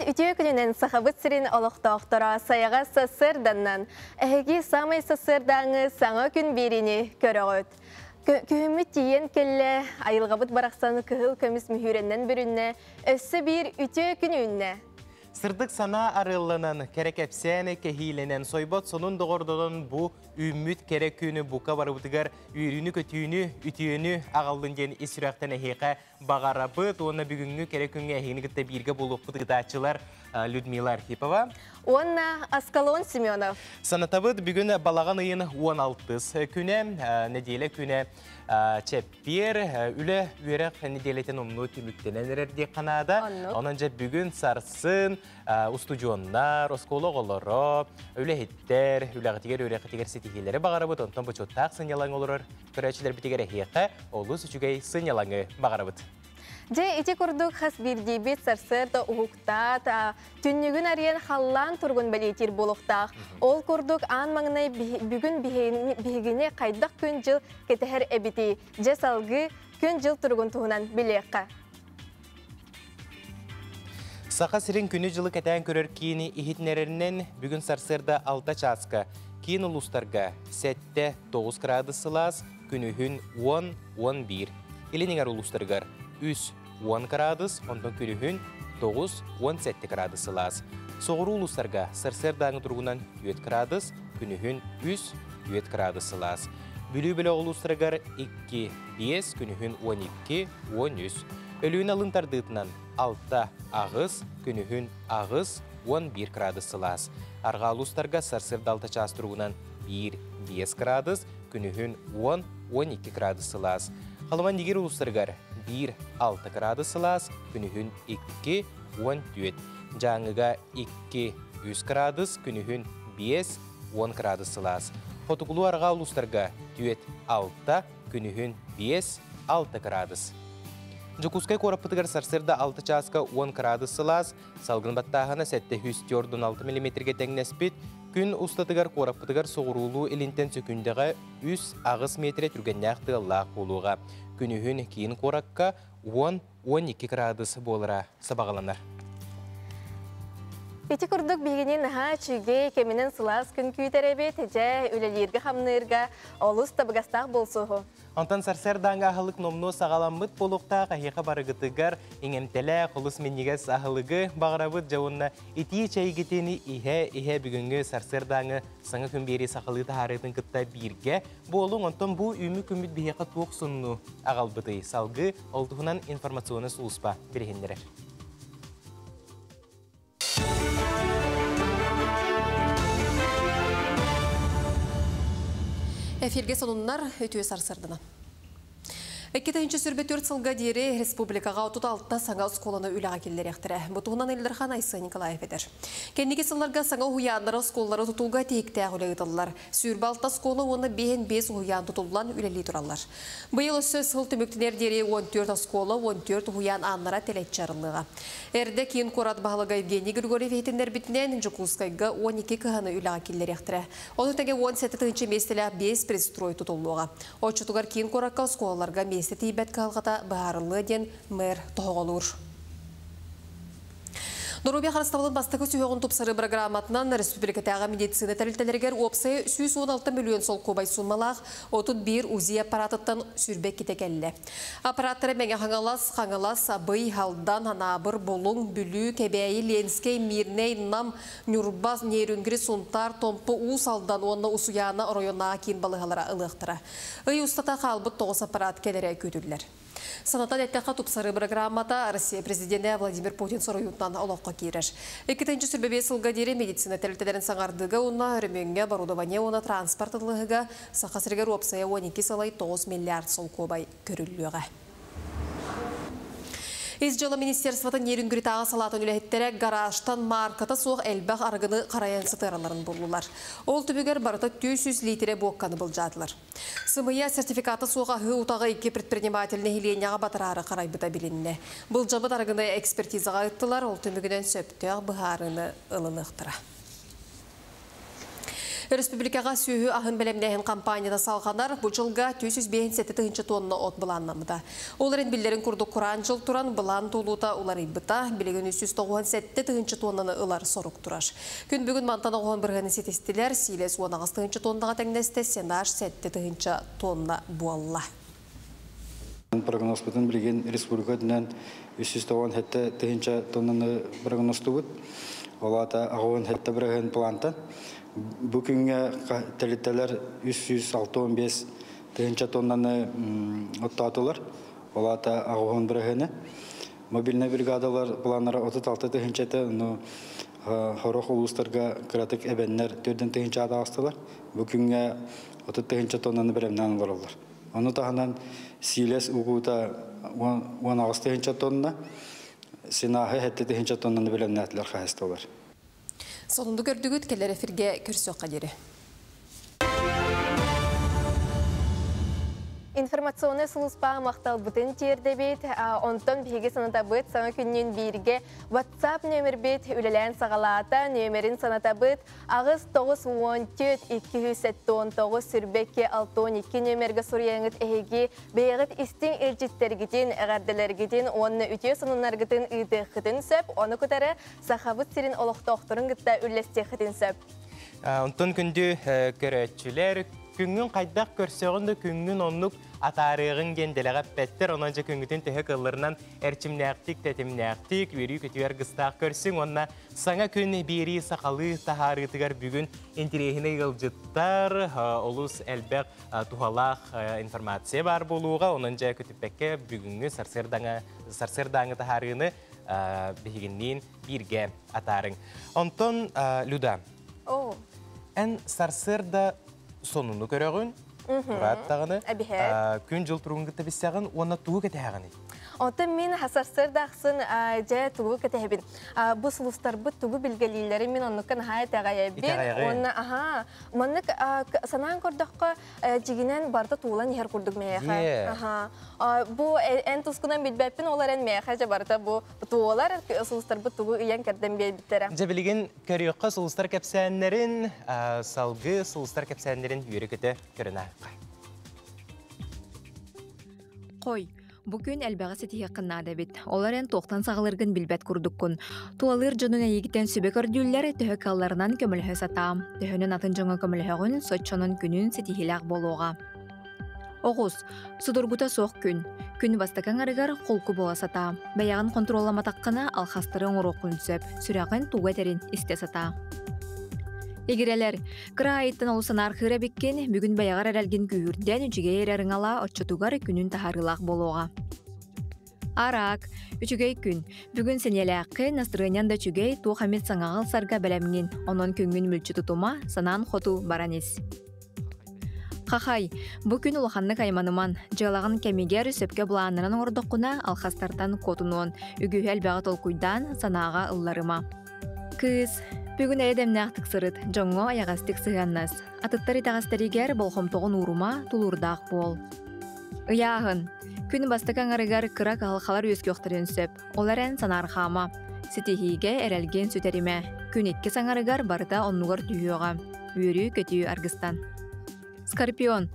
ütüye gününün sahabıt sirin oluqtaqtıra sayağa sasırdannan, ähegi samay sasırdanı sana gün birini köröğüt. Kühümüt diyen kelle ayılğabıt baraqsanı kıhıl kömüs mühürenden bürünne, össü bir ütüye gününne. Sırdık sana arıllanan, kerek epsene kehilenen, soybot sonun doğurduğun bu ümmüt kerek günü buka barıbıtıgar, ürünü kötüğünü, ütüğünü ağaldın isürekten eheke bağarabıt, ona bugünkü kerek günü ehini gıtta birge bulup bıtıgıdaçılar Людмила Архипова. Ona Askalon Semyonov. Sanatabıt bugün balağın ayın 16 küne, nedele küne çepir, üle vürek nedeleten omlu tülüktenenler Kanada. Onunca bugün sarsın, ustucuanlar, oskoloğları, üle hitter, üle gıtiger setihileri bağırabıt. Ondan bu çoğutak sınyalan olur. Köreçiler bitiger ehiyeke, olu suçugay sınyalanı bağırabıt. Je iti kurduk has bir dibit sarsır da uğukta, tünnügün arayan hallan turgun belitir buluqtaq. Ol kurduk an mağınay bugün bihigine qaydak gün jıl keteher ebiti, je salgı gün jıl turgun tuğunan bileqqa. Saqa sirin günü jılı keten körör kiyini ihitnerinin bugün sarsırda 6 çaska, kiyin ulustarga 7-9 gradusılas, günühün 10-11. İlininger ulustargar 3-10 gradus, ondan günühün 9-17 gradusılas. Soğuru ulustarga sarsırdanı turgunan 7 gradus, günühün 3-7 gradusılas. Bülü-bülü ulustargar 2-5, günühün 12-13. Ölüğün alıntardıtından 6 ağız, günühün ağız 11 gradusılas. Arga ulustarga sarsırda 6 ças turgunan 1-5 gradus, günühün 10-12 gradusılas. Halıman digir ulustargar 1-6 gradusılas, günühün 2-14. Canıga 2-3 gradus, günühün 5-10 gradusılas. Hotukulu arga ulustarga 4-6, günühün 5-6 gradus. Jukuskay korapıtıgar sarsırda 6 çaska 10 gradusılas, salgın battağına 746 mm tengnespit, gün ustatıgar korapıtıgar soğurulu ilinten sökündege 3 ağız metre türgenyaktı Allah buluğa. Günühün kiyin korakka 10-12 gradus bolara sabağalanar. İti kurduk bilginin naha çüge keminin sılas gün küyterebe tece ülelirge hamnırga olus tabıgastaq bolsuğu. Ondan sarsırdan ahılık nomnu sağalanmıt boluqta qahiqa barıgıtıgar ingemtele qolus menniges ahılıgı bağırabıt javunna iti çaygitini ihe bugünkü sarsırdanı sana kümberi saqalı taharetın kıtta birge bolun ondan bu ümü kümbit biheqa tuğuk sunnu ağalbıtı salgı olduğunan informasyonu suuspa birihindirer. Efirge sonunlar ötüye sarsırdına. 2. sürbet 4 sılga deri Respublikaga 36 sanga skolana ülağa kelleri ektire. Butuğunan Eldirhan Aysa Nikolaev eder. Kendiki sıllarga sanga huyanlara skollara tutulga tekte ağıla gıdallar. Sürbalta skola onu 5 huyan tutulan üleli durallar. Bu yıl söz hıl tümüktüner deri 14 skola 14 huyan anlara telet çarılığa. Erde kiyin korat bağlıga Evgeni Grigoryev eğitimler bitinen Jukuskayga 12 kıhanı ülağa kelleri ektire. Onu tege 17. mesele 5 prestroy tutuluğa. O çutugar kiyin korakka skolalarga mesele bet kalgata baharlı den mer toğulur. Norubya Xarıstavlın bastıqı sühüğün topsarı programatından Respublikatağı medisina təliltələrgər opsayı 116 milyon sol kobay sunmalaq 31 uzi aparatıttan sürbek kitekəlli. Aparatları məngə xangalas, bıy, haldan, hanabır, bolun, bülü, kəbəyi, lenskey, mirney, nam, nürbaz, neyrüngri, suntar, tompu, usaldan onunla usuyana royona kin balıqalara ılıqtıra. Iy ustata qalbıt 9 aparat kəlere kötürlər. Sanatan ettiqa topsarı programmada Rusya prezidenti Vladimir Putin soruютtan oloqqa kirer. 2. sürbebe sılga deri medisina təliltələrin sağardığı ona örümenge barudovanya ona transportılığıga saqasırgar opsaya 12 salay 9 milyard sol kobay körüllüğe. İzcala Ministersvatan Yerüngürü tağı salatın ülehittere garajtan markata soğuk elbaq argını qarayan sıtaraların buldular. Ol tübüger barıta 200 litre boğkanı bulcadılar. Sımıya sertifikata soğuk ahı utağı 2 предпринимательне hilenyağa batırarı qaraybıta bilinne. Bulcabıt argını ekspertizağa ıttılar, ol tübügüden söptüğü buharını ılınıqtıra. Республикаға сүйі ағын бәлемнәйін кампанияда салғанар бұл жылға 257 тонна от бұланнамыда. Оларын білдерін күрді құран жыл тұран бұлан толута олар ибыта, білеген 397 тоннаны ылар сорук тұраш. Күн бүгін мантана оған бірғаны сетестілер, силес 19 тоннаға тәңнесті сенаш 7 тонна буалла. Прогноз бүтін білген республика дүнен 397 тоннаны прогносты бұд. Олата ағуын хетті бірген плантан. Бүкінге тәлеттелер 365 тоннаны оттатылар. Олата ағуын біргені. Мобильный бригадалар планары 36 тыгынчаты, но хорох улустарга кратык эбеннер 4 тыгынча астылар. Бүкінге 30 тоннаны бірімнен оларылар. Оны тағынан силес угута 16 тонна, синахы 7 тоннаны бірімнен әтілер қағыстылар. Сонунду көрдүгүт келер эфирге көрсөк кадери. Информационный служба мақтал бүтін терді бет, онтон бігі саната бұд саңа күннен бірге WhatsApp нөмір бет үлілән сағалата нөмірін саната бұд ағыз 914-279 сүрбекке 612 нөміргі сұрияңыт әйге бейғыт істің әлжеттерігіден, әғарділергіден, оны үте санынарғытын үйді сөп, оны күтәрі сақабыт сирин олықты оқтырын ғытта үлесте қытын сөп. Онтон күнді көрәтшілер күнгін қайдақ көрсеғынды күнгін онлық атарығын генделеға пәттер, онанша күнгітін төхі қылырынан әрчімнәқтік, тәтімнәқтік, өрі көтуер ғыстақ көрсің, онна саңа күн бері сақалы тахарытығар бүгін интерегіне ғылжыттар, олыс әлбәқ тухалақ информация бар болуға, онанша көтіппәкке бүгінгі сарсырдаңы тахарыны бігіннен бірге атарың. Онтон, Люда, ән сарсырда сонуну көрөгүн, тураттагыны, күн жыл туруңгы табиссагын, оны тугу кетеганы. Онтан мен хасарсыр дақсын жай тугу кетебин. Бу сулустар бу тугу билгелилери мен оннуккан хая тагайбин. Онна моннык санаан көрдөккө жигинен барда туулан хер курдук меха. Бу эн тускунан билбеппин олар эн меха барда бу туулар сулустар бу тугу ыян керден билбиттере. Жабилигин көрөккө сулустар кепсәннәрин, салгы сулустар кепсәннәрин үйрөкөтө көрөнө. Қой, бүгін әлбәғі сетіге қыннады бет. Оларын тоқтан сағылырғын білбәт күрдіккін. Туалыр жонына егітен сөбек өрдүллер төхі қалларынан көмілхі сатам. Төхінің атын жоңы көмілхіғын сотчының күнін сетігіләқ болуға. Оғыз, судыргута соқ күн. Күн бастакан арығар қолқы бола сата. Бәяғын контролламатаққына алхастыры оңырықын сөп. Сүрәғын туға тәрін істе сата. Егерелер, қыра айттан олысан арқыра беккен, бүгін баяғар әрәлген күйірден үчіге ерәріңала отчытуғар күнін тахарылақ болуға. Арақ, үчігей күн, бүгін сенеләққы настырғанyan да чүгей туғамет саңағыл сарға бәләмген, онын күнгін мүлчі тұтума санан хоту баранес. Қақай, бұл күн ұлықанны қайманыман, жалағын кәмегер сөпке бұланырын ордыққына алхастартан котунуын, үгі әлбәғат олқуйдан санаға ұлларыма. Кыз, бүгін әйдемні ақтық сырыт, жоңғы аяғастық сығаннас. Атыттар итағастаригер болхомтоғын урыма тулурдақ бол. Ыяғын, күн бастықан арығар қырак алқалар өз көқтірін сөп. Олар ән санархама. Сетихиге әрәлген сөтеріме. Күн екке саңарығар барда оннуғар түйіға. Өрі көтіі арғыстан. Скорпион,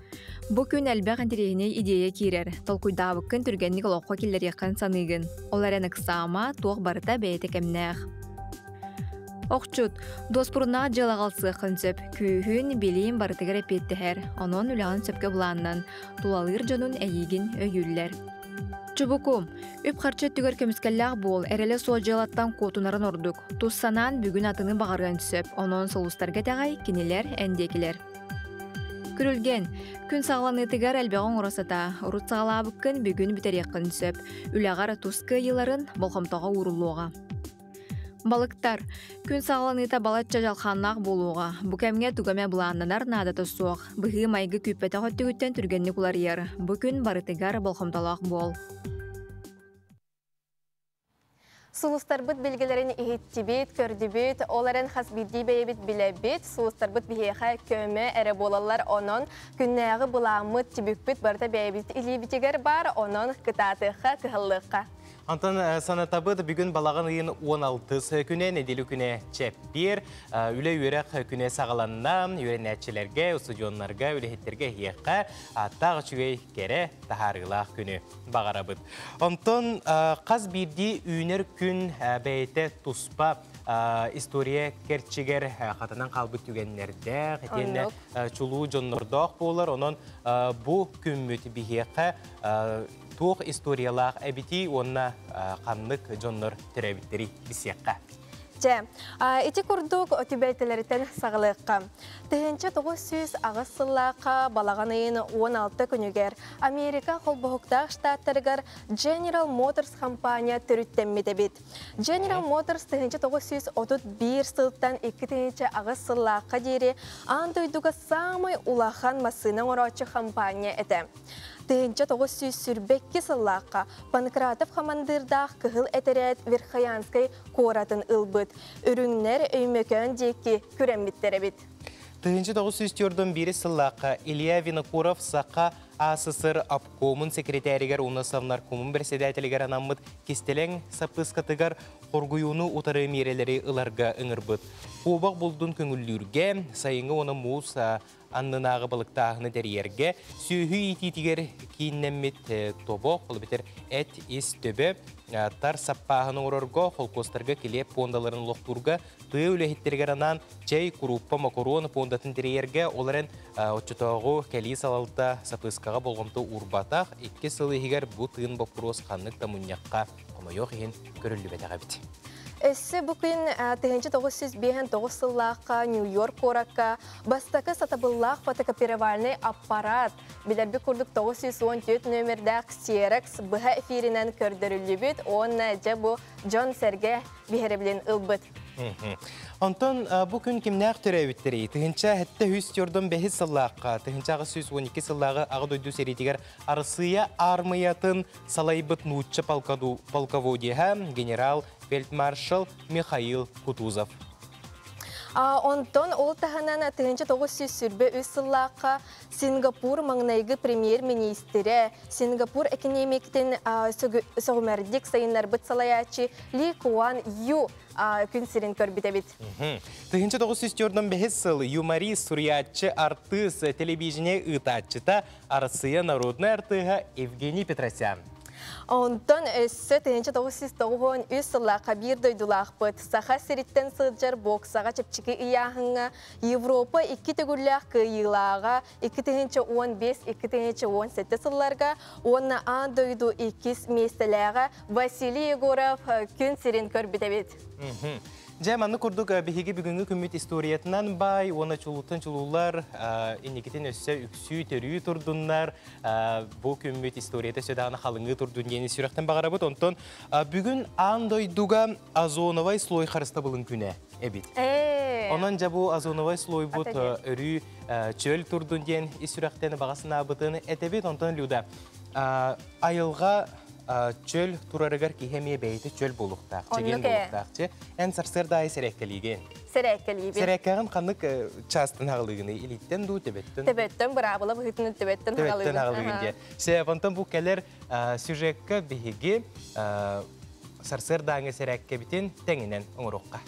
бұл күн әлбәқ әнтерегіне идея керер. Толкуйдабыққын түргенник олыққа келер еққан санығын. Олар ән ұқсама тоқ барда бәйті кәмнәқ. Оқчут, доспұрына жалағалсы қынсөп, күйін белейін барытығыр әпеттігер, оның үліған сөпке бұланнан, тулалыр жонын әйеген өйіллер. Чубукум, үп қарчы түгір көміскәлләқ бол, әрелі сол жалаттан котунарын ордық. Туссанан бүгін атыны бағарған сөп, оның солустарға тағай кенелер әндекілер. Күрілген, күн сағланытығар әлбәғын ұрасата, ұрыт сағалабыққын бүгін бітереқін сөп, үліғар тұскы еларын болхамтаға урулуға. Балықтар, күн сағаланыта балатча жалқаннақ болуға. Бұ кәмге түгәмә бұланнанар надаты соқ. Бұғы майғы күппеті қоттығыттен түргенні құлар ер. Бұ күн барытығар болхамталақ бол. Сулустар бұд білгілерін ехеттібет, көрдібет, оларын қас білді бейбет біләбет, сулустар бұд бейеға көмі әрі болалар онын, күннәғы бұламыд тібікбет барда бейбет илебетігер бар, онын қытатыға кығылыққа. Антон санатабыд бүгін балаған үйін 16 күне, неделі күне чеппер, үлі үйрек күне сағаланна, үйренәтчілерге, студионларға, үліхеттерге еққа, аттағы чүгей кере тахарғылақ күні бағарабыд. Антон қаз бірді үйнер күн бәйті тұспа история керчигер қатынан қалбы түгенлерде, қетені чулу жоннордақ болар, оның бұ күммөті бігеққа туық историялақ әбіті онына қанлық жоннор түрәбіттері бісеққа. Ити күрдік өтібәйтілерітен сағылыққа. Тігінші 900 ағысылаққа балаған айын 16 күнігер Америка қолбұғықтақ штаттарығар General Motors компания түріттенмеді бет. General Motors тігінші 931 сылттан 2 ағысылаққа дейірі андойдуға самай улахан масының орачы компания әді. Тігінші 900 сүрбекке сыллаққа Панкратов хамандырдақ кығыл әтерет Верхаянскай коратын ылбыт. Үріңнер өймекөн дейкі күрәмметтері бет. Тігінші 900-түрдің бірі сыллаққа Илья Винокуров саққа АССР обкомын секретаригер Унасавнар комын председателігер анаммыд кестелен сапыскатыгар қоргуюну утары мерелері ыларға ыңырбыт. Қобақ болдың көңіллерге, сайыңы оны мұз аннынағы балықтағыны дәрерге, сүйі ититігер кейіннәмет тобоқ, ол бітер әт ес төбі, тар саппағының ұрырға, қолқостарға келеп пондаларын лоқтурға, тұй өліхеттергер анан чай, күруппа, макарон пондатын дәрерге, оларын отчытауғы кәлі салалта сапыскаға болғымты урбатақ, екке сылы егер бұ тыын бапырос қанлық тамуньяққа қомайоқ ең көрілі бәтіға біті. Өссі бүкін 1909 сыллаққа Нью-Йорк коракка бастақы сатабыллақ фотокопировальный аппарат білербі күрдік 914 нөмірдәқ Xerox бұға эфирінен көрдірілі бүт, онна жабу Джон Серге бігеріблен ұлбыт. Антон, бүкін кімнәқ түрәуіттері? Тігінші әтті 104-дің бәхі сыллаққа, тігіншіға 112 сыллағы ағы дойду серетігер арысыя армиятын салайбыт нұтчы полководиға генерал фельдмаршал Михаил Кутузов. Онтон ол тағанан 1900 сүрбе үсіллаққа Сингапур маңнайғы премьер-министері, Сингапур экономиктен соғымәрдік сайынлар бұт салаячы Ли Куан Ю күн сирен көрбіде бит. 1904-дің бәхес сыл юморист, суриятчы, артыс, телевизионе ұтатчыта арысыя народный артыға Евгений Петросян. Онтон өссі 1993 сыллаққа бір дойдулақ бұд. Саға сиреттен сылджар боксаға чепчікі ұяғыңа Европа 2 түгірләқ күйілаға 2015-2017 сылларға онна ан дойду 2 местеләға Василий Егоров күн сирен көрбіде бет. Жаманны күрдік бігеге бүгінгі күммет историятынан бай, оны чулуттан чулулар, инекетен өсі үксі төрі тұрдынлар, бұл күммет историята сөдағына қалыңғы тұрдын ені сүректен бағара бұд. Онтон бүгін андойдуға Азоновай слой қарыста бұлын күні әбет. Онан жабу Азоновай слой бұд өрі чөл тұрдын ен сүректені бағасына бұтыны әтебет. Онтон люда айылға чөл турарыгар кихемия бейті чөл болуқтақ, чеген болуқтақ. Ән сарсырдай сәрәккәлеген. Сәрәккәлеген. Сәрәккәген қанық частын ағылығыны илеттен ду төбеттен? Төбеттен, бұрабылы бұғытыны төбеттен ағылығын. Сәбантан бұл кәлер сюжетка бейге сарсырдаңы сәрәккә бітен тәңінен оңырыққа.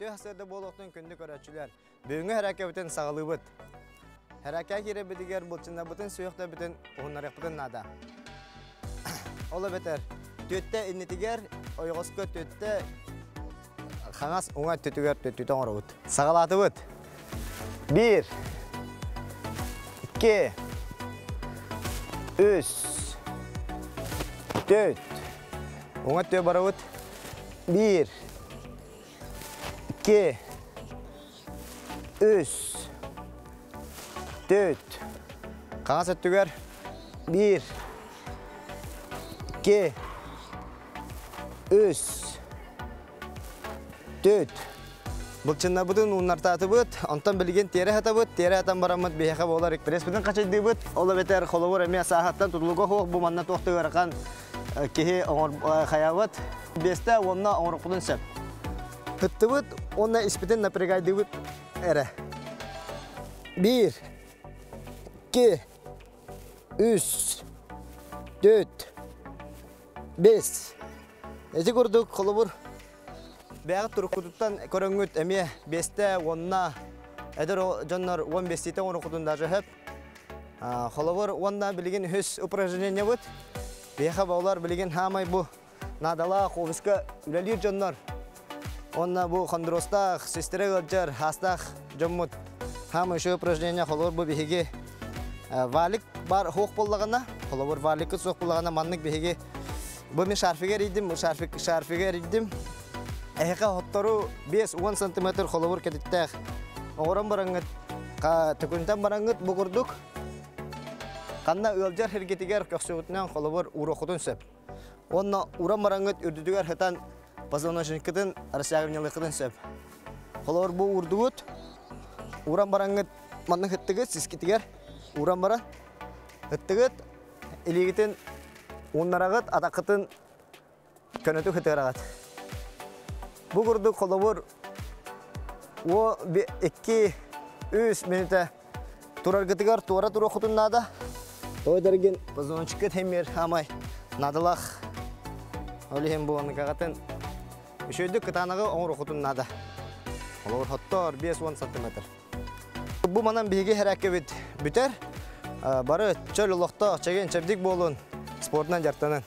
Hasırda boluqtun kündük öğretçiler. Büyüğü herake bütün sağlığı bıt. Herake kere bidiger bulçunda bütün suyukta bütün onları bütün nada. Ola beter. Tütte innetiger, oyğuskı tütte xanas ona tütüger tütüten oru bıt. Sağalatı bıt. 1 2 3 4 ona tütü barı bıt. 1 2 3 4 Kaç öttüger? 1 2 3 4 Bulçunda bütün onlar tatı bıt, ondan bilgen tere hata bıt, tere hatan baramıt bihaka bolar ekpres bütün kaçaydı bıt, ola beter kolobor emiya sahattan tutuluğa hoğ bu manna toxtu varakan kihi oğur xayavat, beste onna oğur kudun sep. Hıttı bıt, onna ispiten napregaydı bıt, ere. 1, 2, 3, 4, 5. Eti kurduk kolubur. Beyaz turukututtan köröngüt emiye 5'te 10'na eder o canlar 15'te 10 okudundaşı hep. Kolubur 10'da bilgin hüs упражнение bud. Beyaz bağlar bilgin hamay bu nadala koviska ülelir canlar. Onna bu kondrostaq, sistere gılcar, hastaq, jommut. Hamay şu упражнение kolubur bu bihigi valik bar hoq bollagana, kolubur valikı soq bollagana manlık bihigi. Bu men şarfiger idim, şarfiger idim. Ehka hottoru 5-10 cm kolubur ketittek. Oğran barangıt, tıkıntan barangıt bugurduk. Kanna ılcar hergetiger köksüğütünden kolubur uğrokudun söp. Onna uğran barangıt ürdüdüger hetan pazonajınkıdın arasağırnyalıkıdın söp. Kolubur bu urdugut, uğran barangıt manın hıttıgıt, siskitiger. Uğran baran, hıttıgıt, iligitin unlarağıt, atakıtın könötü hıttıgırağıt. Bu kurdu kolubur o 2-3 minute turar gıtıgar tuara tura kutun nada. O dergin pozonçıkıt hemir hamay nadalaq. Öyle hem bu anı kağıtınüşöydük kıtanağı onu kutun nada. Kolubur hottor 5-10 cm. Bu manan bilgi herakebit büter. Barı çöl uloqta çegen çepdik bolun sportdan jartanın.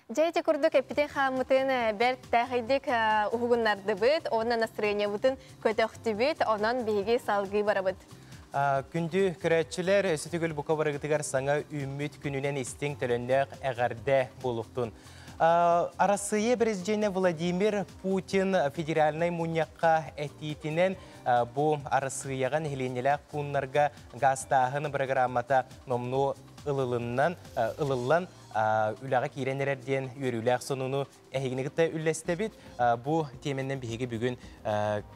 Жайче курдук эпитен хамытын бер тахидик угуннарды бит, онна настроение бутын көтөктү бит, онан биги салгы барабыт. Күндү көрәтчілер сөтігіл бұқа барығытығар саңа үміт күнінен істің төліндек әғарде болуқтын. Арасые президенті Владимир Путин федеральный муньяққа әтейтінен бұл арасыяған хеленелік күнлерге гастағын программата номну ылылан үліға кейренерден өрілік сонуну әйгінігітті үлләсті бит. Бұл теменнен бейгі бүгін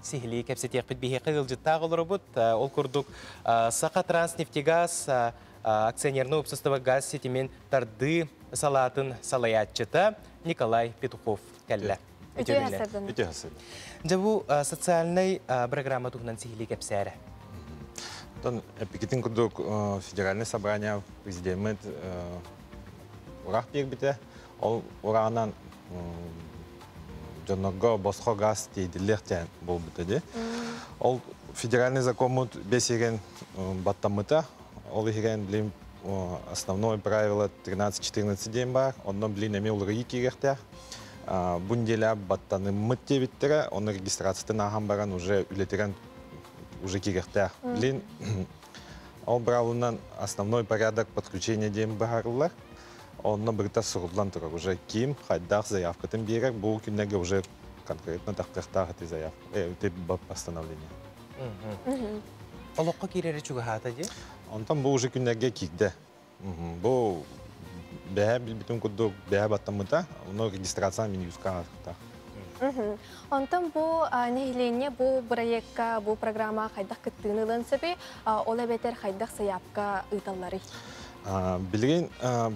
сихили кәпсетек бит бейгі қығылжытта ғылыры бұд. Ол күрдік Сақа Транснефтегаз акционерный общество газ сетімен тарды салатын салаятчыта Николай Петухов кәлі. Үте хасырдың. Үте хасырдың. Бұл социальный программа тұғынан сихили кәпсәрі. Эпикетин күрдік федеральный собрание президент урақ бербіті. Ол урағынан жонного босқо газ дейділерден бол бітеді. Ол федеральный закон бесеген баттамыта. Ол еген білім основное правило 13-14 ден бар. Онно білін әме олығы екеректер. Бұнделя баттаны мүтте біттері. Оны регистрацияны ағам баран уже үлетерен уже керектер. Білін ол бравынан основной порядок подключения ден бағарылар. Онно бірта сұрылдан тұрар. Уже кем, қайдақ заявкатын берер. Бұл күннеге уже конкретно тақпақтағы эти заявка, эти постановления. Олыққа керері чуға хата де? Онтан бұл уже күннеге кикді. Бұл бәе білбітін күрді бәе баттамыда, оны регистрацияны мен юзға артықта. Онтан бұл нәйлене бұл проектка, бұл программа қайдақ күттігінілін сөбі, ола бәтер қайдақ заявка ұйталары? Білген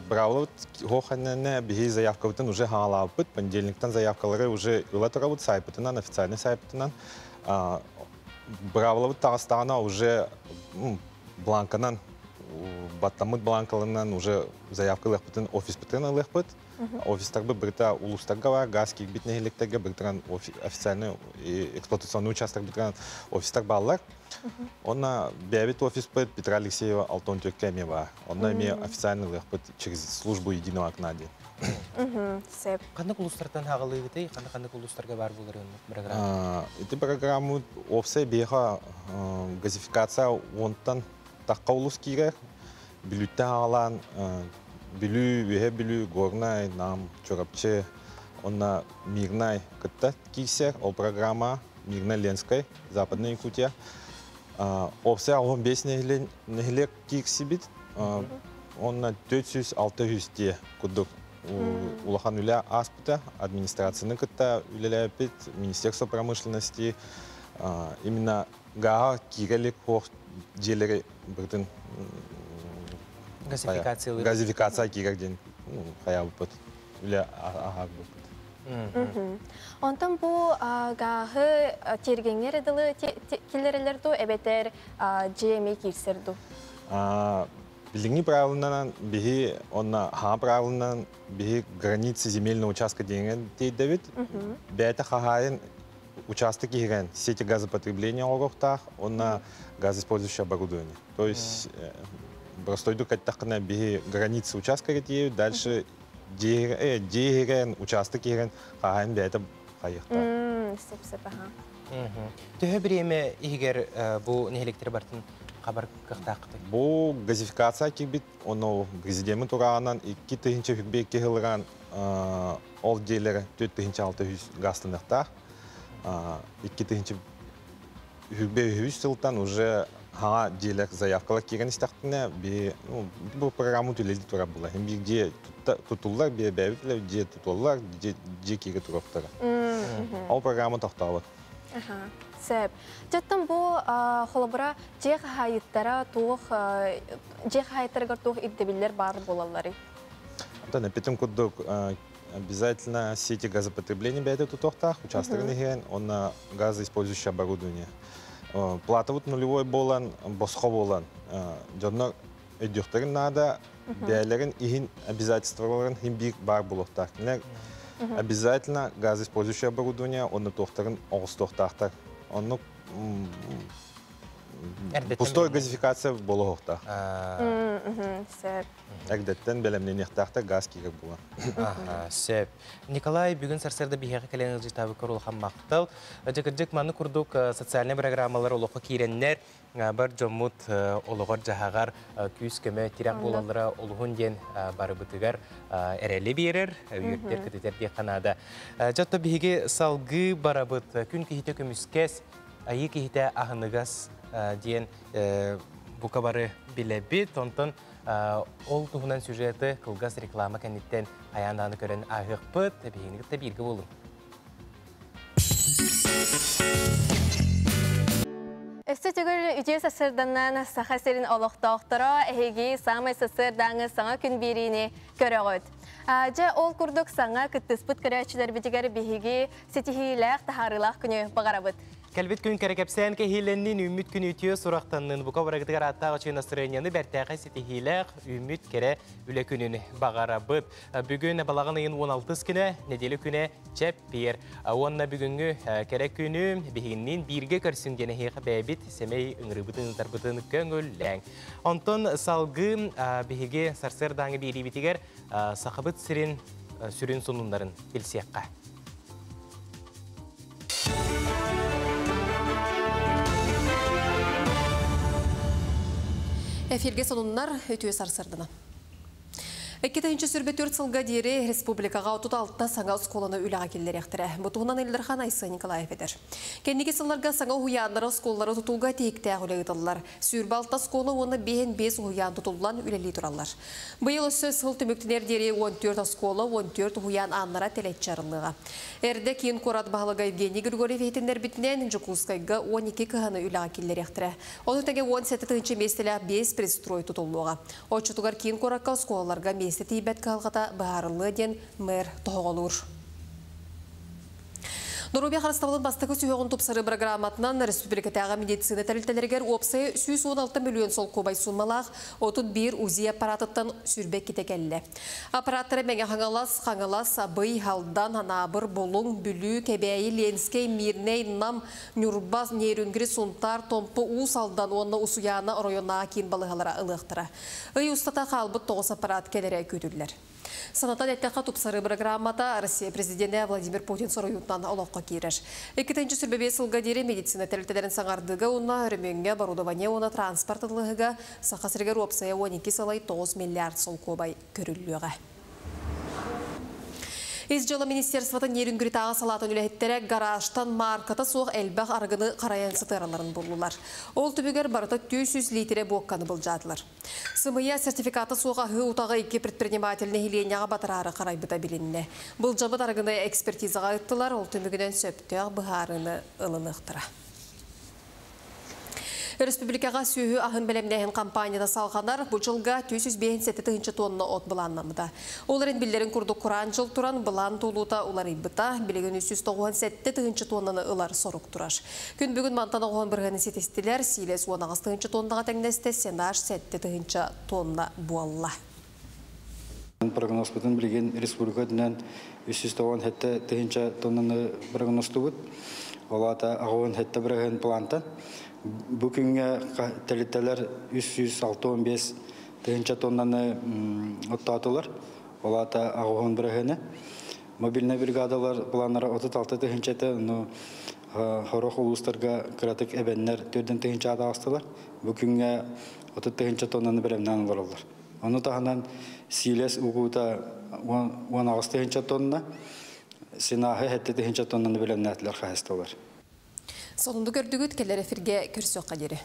браулы хоқанына бейі заявкавытын уже хаңалауыпыт. Понедельниктан заявкалары уже ұла тұрауыт сайпытынан, официальный сайпытынан. Браулы тағыстағына уже бланканан, баттамыт бланкалынан уже заявка лықпытын офис бітірін лықпыт. Офистар бы бірта улустарға бар, газ кекбит нәйлектерге біртірін официальный эксплуатационный участок біртірін офистар балылар. Онна бәбет офис бит Петра Алексеева Алтон Тюркеме бар. Онна име официальный лықпыт через службу единого окна ден. Қандай улустардан хағылы еті, қандай улустарға бар болар программа? Эти программы опция беха газификация онтан таққа улус кейгер, білүтті ағалан, білу, веге білу, горнай, нам, чорапче, онна мирнай кітті кейсер, ол программа Мирна Ленскай, Западная Якутия. Опция 15 нехилек кейксі бит, онна 400-600 де күдік. Улахан үлі аспыта, администрацияны кітті үлелі бит, Министерство промышленности, именно гаға кейгелік хоқ желері бірдің газификация кейгерден қая бұпыт, үлі ағақ бұпыт. Ondan bu gahı tergenger edilı killerlerdu ebeter GME kirserdu. Билинги правилынан биһи онна ха правилынан биһи границы земельного участка деген дейдевит. Бәйті хахайын участок киген сети газопотребления огохтах, онна газоиспользующее оборудование. То есть простойду каттахна биһи границы участка кетиев, дальше деген участок киген хахайын бәйті хайыхта. Сеп-сеп, аха. Төһө биреме игер бу нехелектер бартын хабар кыхтакты. Бу газификация кибит, оно президент турагынан 2000 хүбекке хылган ол дейлери 4600 гастыныкта. 2000 хүбе сылтан уже ха дейлер заявкалар кирен истактына бу программу төлелди тура була. Hem bir de tutullar bir bebekler de tutullar de kire turuптары. Ол программа токталат. Сәп. Жаттан бу холобра жех хайыттара туох жех хайыттарга туох иддебиллер бар болалары. Да, на пятом курдук обязательно сети газопотребления бәйді тутохтах, участок неген, он на газоиспользующее оборудование. Плата вот нулевой болан, босхо болан. Жодно өйдюхтарын надо, бәйлерин ихин обязательстволарын химбик бар болуқтар. Обязательно газоиспользующее оборудование, он на тохтарын оғыз тохтахтар. Он пустой газификация болуқтар. Әгдеттен бәлемненектақта газ кегек була. Сәп. Николай, бүгін сарсырда бейхеқі кәлеңіз житабы көрілған мақтал. Жекіржік маны күрдік социальный программалар олықы кейреннер бар жомут олығыр жағағар күйіс көмі тирек болалары олығын ден бары бұтығар әрелі берер, үйірттер күтетерде қанада. Жатты бейге салғы бары бұт күн кейті көміскес, айы кейті ағынығас ден бұқа бары білебет, онтын ол туғынан сюжеті қылғас реклама кәнеттен аянданы көрін ағық бұт, бейінігітті біргі болын. Өсті түгіл үтес асырданнан сақа серін олықтауқтыра әйге самай сасырдаңы саңа күн беріне көріғыд. Жа ол күрдік саңа күттіспіт көрәчілер бітігер бейге сетихиләқ тахарылақ күні бағарабыд. Кәлбет күн кәрекепсән кәхиленнен үміт күн үтіе сұрақтанның бұқа барағытығар аттағы чын настроенияны бәртәқі сетихиләқ үміт кәрі үлі күнін бағарабыд. Бүгін балаған айын 16 күні, неделі күні чәп бер. Онна бүгінгі кәрек күні бігіннен бірге көрсінгені хеқі бәбіт сәмей үңірібітіңіздер бұтын көңілләң. Онтын салғы бігі сарсырдаңы бері бітігер сақыбыт сүрін сонындарын келсеққа. Эфирге сонуннар өтуе сарсырдына. 2-нче сүрбе 4 сылга дейре республикаға 36-та саңа сколаны үліға келдер ектірі. Бұтығынан Элдерхан Айса Николаев едер. Кеннеге сылларға саңа хуянлары сколлары тұтулға тейікті әғілі ұтылылар. Сүрбе 6-та сколы оны 5 хуян тұтылылан үлелі тұралар. Бұйыл сөз сыл түміктінер дейре 14 сколы 14 хуян аннара тәлет жарылыға. Әрді кейін қорат бағылыға Евгений Григорьев етіндер бітінен Жукускайға 12 кығаны үліға келдер ектірі. Оны тәге 17-тінші местелі 5 предстрой тұтылуға. Очытуғар кейін қораққа сколаларға местеті бәт қалғата бағарылы ден мэр тоғылыр. Нұрубия қарыстауылын бастықы сүйеғын тұпсары программатынан республикатаға медицина тәрілтелергер опсы 116 миллион сол көбай сумалақ 31 УЗИ аппаратыттан сүрбек кетекелі. Аппараттары мәңе қаңалас, абый, халдан, анабыр, болың, бүлі, кәбәйі, ленскей, мирней, нам, нүрбаз, нейрүнгірі, сунтар, томпы, ұс алдан, онына ұсуяна районна кейін балығалара ылықтыра. Үй ұстата қалбыт 9 аппарат кәлері көтілілер. Санатан әттәқа тұпсары программата Россия президенті Владимир Путин сұрайынтан олаққа кейрер. 2-нче сүрбебе сылға дере медицина тәрілтелерін саңардығы, онына өріменге барудаване, оны транспорттылығыға сақасыргер опсая 12 салай 9 миллиард сол көбай көрілуіға. Изжала министерствотан ерінгүрітаға салатын үләхеттері гаражтан марката соқ әлбәқ арғыны қараян сытыраларын болулар. Ол түбігер барыта 200 литре боққаны бұл жадылар. Сымыя сертификаты соға ғытаға 2 предпринимательні хиленяға батырары қарай бұта білінне. Бұл жабыт арғыны экспертизаға ұттылар, ол түбігінен сөптіғ бұғарыны ылынықтыра. Республикаға сүйі ағын бәлемнәйін кампанияда салғанар бұл жылға 257 тонна от бұланнамыда. Оларын білдерін күрді құран жыл тұран бұлан толута олар ибыта, білеген 397 тоннаны ылар сорук тұраш. Күн бүгін мантана оған бірғаны сетестілер, силес 19 тоннаға тәңнесті сенаш 7 тонна буалла. Прогноз бүтін білген республика дінен 397 тоннаны прогноз тұбыт. Олата ағуын хетті бірген плантан. Бүкінге тәлеттелер 365 тоннаны оттатылар. Олата ағуын біргені. Мобильный бригадалар планары 36 тыгынчаты, но хорох улустарга кратык эбеннер 4 тыгынча астылар. Бүкінге 30 тоннаны бірімнен олар. Оны тағынан силес угута 16 тонна, синахы 7 тоннаны бірімнен әтілер қайыстылар. Сонунду көрдүгүт келер эфирге көрсөк кадери.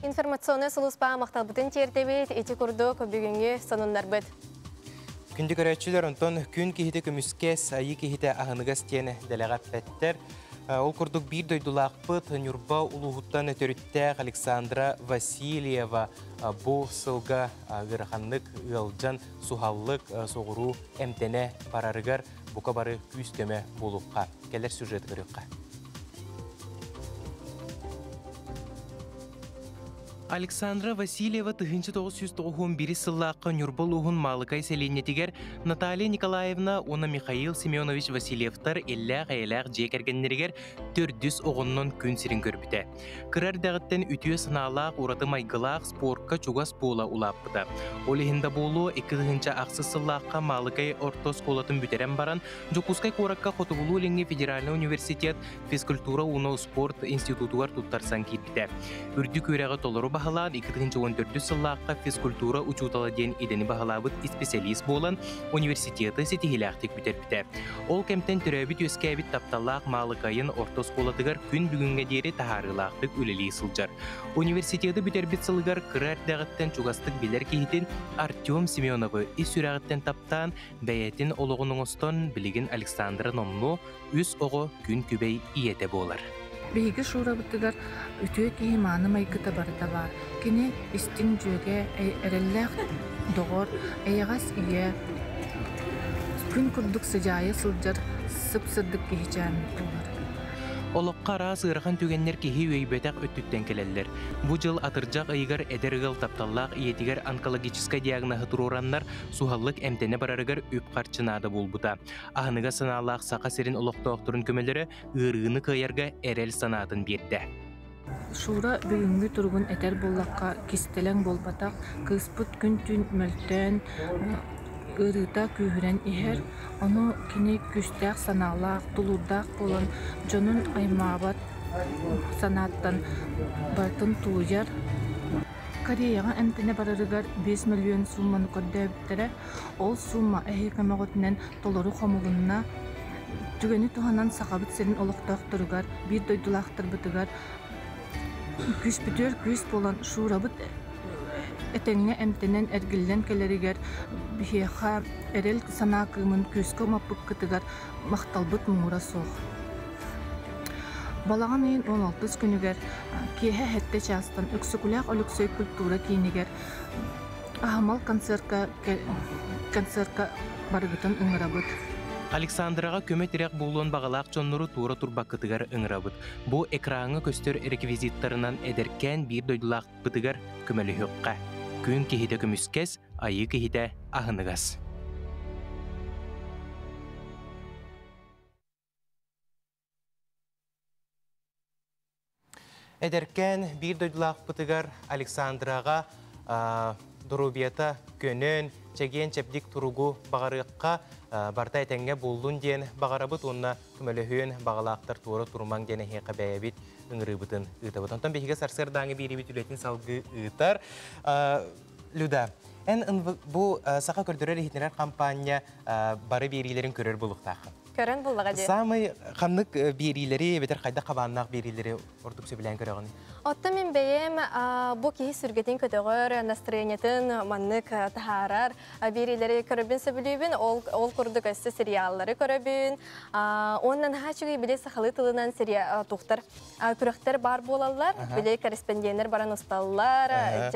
Информационный сулуспа макталбытын тердебет, эти курдук бүгүнгү сонундар быт. Күнді көрәтшілер онтон күн кехіті көміскес, айы кехіті ағыныгас тені дәләғат бәттер. Ол күрдік бір дойдулақпыт Нюрба улуғыттан өтөріттәқ Александра Васильева бұ сылға ғырқанлық ғылжан сухаллық соғыру әмтене барарығар бұқа бары күстеме болуққа. Келер сюжет көріққа. Александра Васильева 1991 сыллаққа Нюрбал уғын малықай селенетігер Наталья Николаевна, оны Михаил Семенович Васильевтар әлләқ-әлләқ жекергеннергер 400 оғынның күн сирин көрбіті. Кырар дағыттен үтіе сыналақ, ұраты майғылақ, спортқа чуғас бола улаппыда. Олығында болу 2-інші ақсы сыллаққа малықай ортос қолатын бүтерен баран, Жокускай қораққа Хотығылу Ленге Федеральный университет физкультура уны спорт институтуар туттарсан кетті. Үрді көрәғі толыру бағалан 2014 сыллаққа физкультура учутала ден едені бағалабыт специалист болан университеті сетихилақтық бүтербіті. Ол кемтен түрәбіт өскәбіт тапталақ малықайын ортос қолатығар күн бүгінге дері тахарылақтық өлелі сылжар. Университеті бүтербіт сылғар қырар дағыттен чуғастық білер кейтін Артем Семеновы ис сүрағыттен таптан бәйетін олығының остон білігін Александра Номну үс оғы күн күбей иеті болар. Биги шура бутыгар үтүө кии мааны майкыта барыта бар. Кини истин жөге эреллэх догор эйгас ие күн курдук сыжайы сылжар сып-сырдык кихичаан болар. Олыққа раз ырған түгеннер кехи өйбетақ өттүттен келелер. Бұ жыл атыржақ айығар әдергіл тапталлақ иетігер онкологическай диагнозы тұрураннар сухаллық әмтені барарығар өп қарчынады болбыта. Ағыныға саналақ сақа серін олықта оқтырын көмелері ырғыны қайарға әрел санатын берді. Шура бүгінгі тұрғын әтер боллаққа кестелен болбатақ, кыспыт күн түн мөлтен ырыта күйірен ихер, оны кіне күстәқ саналақ, тулурдақ болан, жонын аймабат санаттан бартын туыжар. Кореяға әмтіне барарығар 5 миллион сумманы көрді өптірі, ол сумма әйекемеғотінен толыру қомылынна түгені туғанан сақабыт серін олықтақ тұрығар, бір дойдулақтыр бұтығар, күс бүтер күс болан шурабыт Этеңне әмтенен әргілден келерігер бихеха әрел санақымын көскі маппық кітігер мақталбыт мұра соқ. Балаған ең 16 күнігер кеге әтті частан өксікуләқ олықсөй культура кейінігер ағамал концертка барығытын ұңырабыт. Александраға көметірек болуын бағалақ жонныру тура турбақ кытыгар ыңырабыт. Бұ экраңы көстер реквизиттарынан әдеркен бір дойдылақ бытыгар көмелі хөққа. Күн кехіде көміскес, айы кехіде ағынығас. Әдеркен бір дойдылақ бытыгар Александраға дұрубията көнін чеген чепдик туругу бағарыққа бартай тәңге болдун ден бағарабыт онна күмөлөһүн бағалақтар тууру турмаң дене хеқа бәйбит ыңырыбытын ытабыт. Онтан бехиге сарсырдаңы беребит үлетін салгы ытар. Люда, бу сақа көрдөрөр ихтенер компания бары берилерин көрөр булуктакы. Көрөн буллага же. Самый хамнык берилери бетер кайда кабаннак берилери ортук сөбүлән көрөгөн. Отта мен бәйем бұ кейі сүргетін көтіғыр, настроениятын маннык тахарар, берилері көрібін сөбілейбін, ол күрдік әсі сериаллары көрібін. Оннан хачуғы біле сақалы тылынан туқтар күріқтер бар болалар, біле корреспонденттер баран ұсталылар,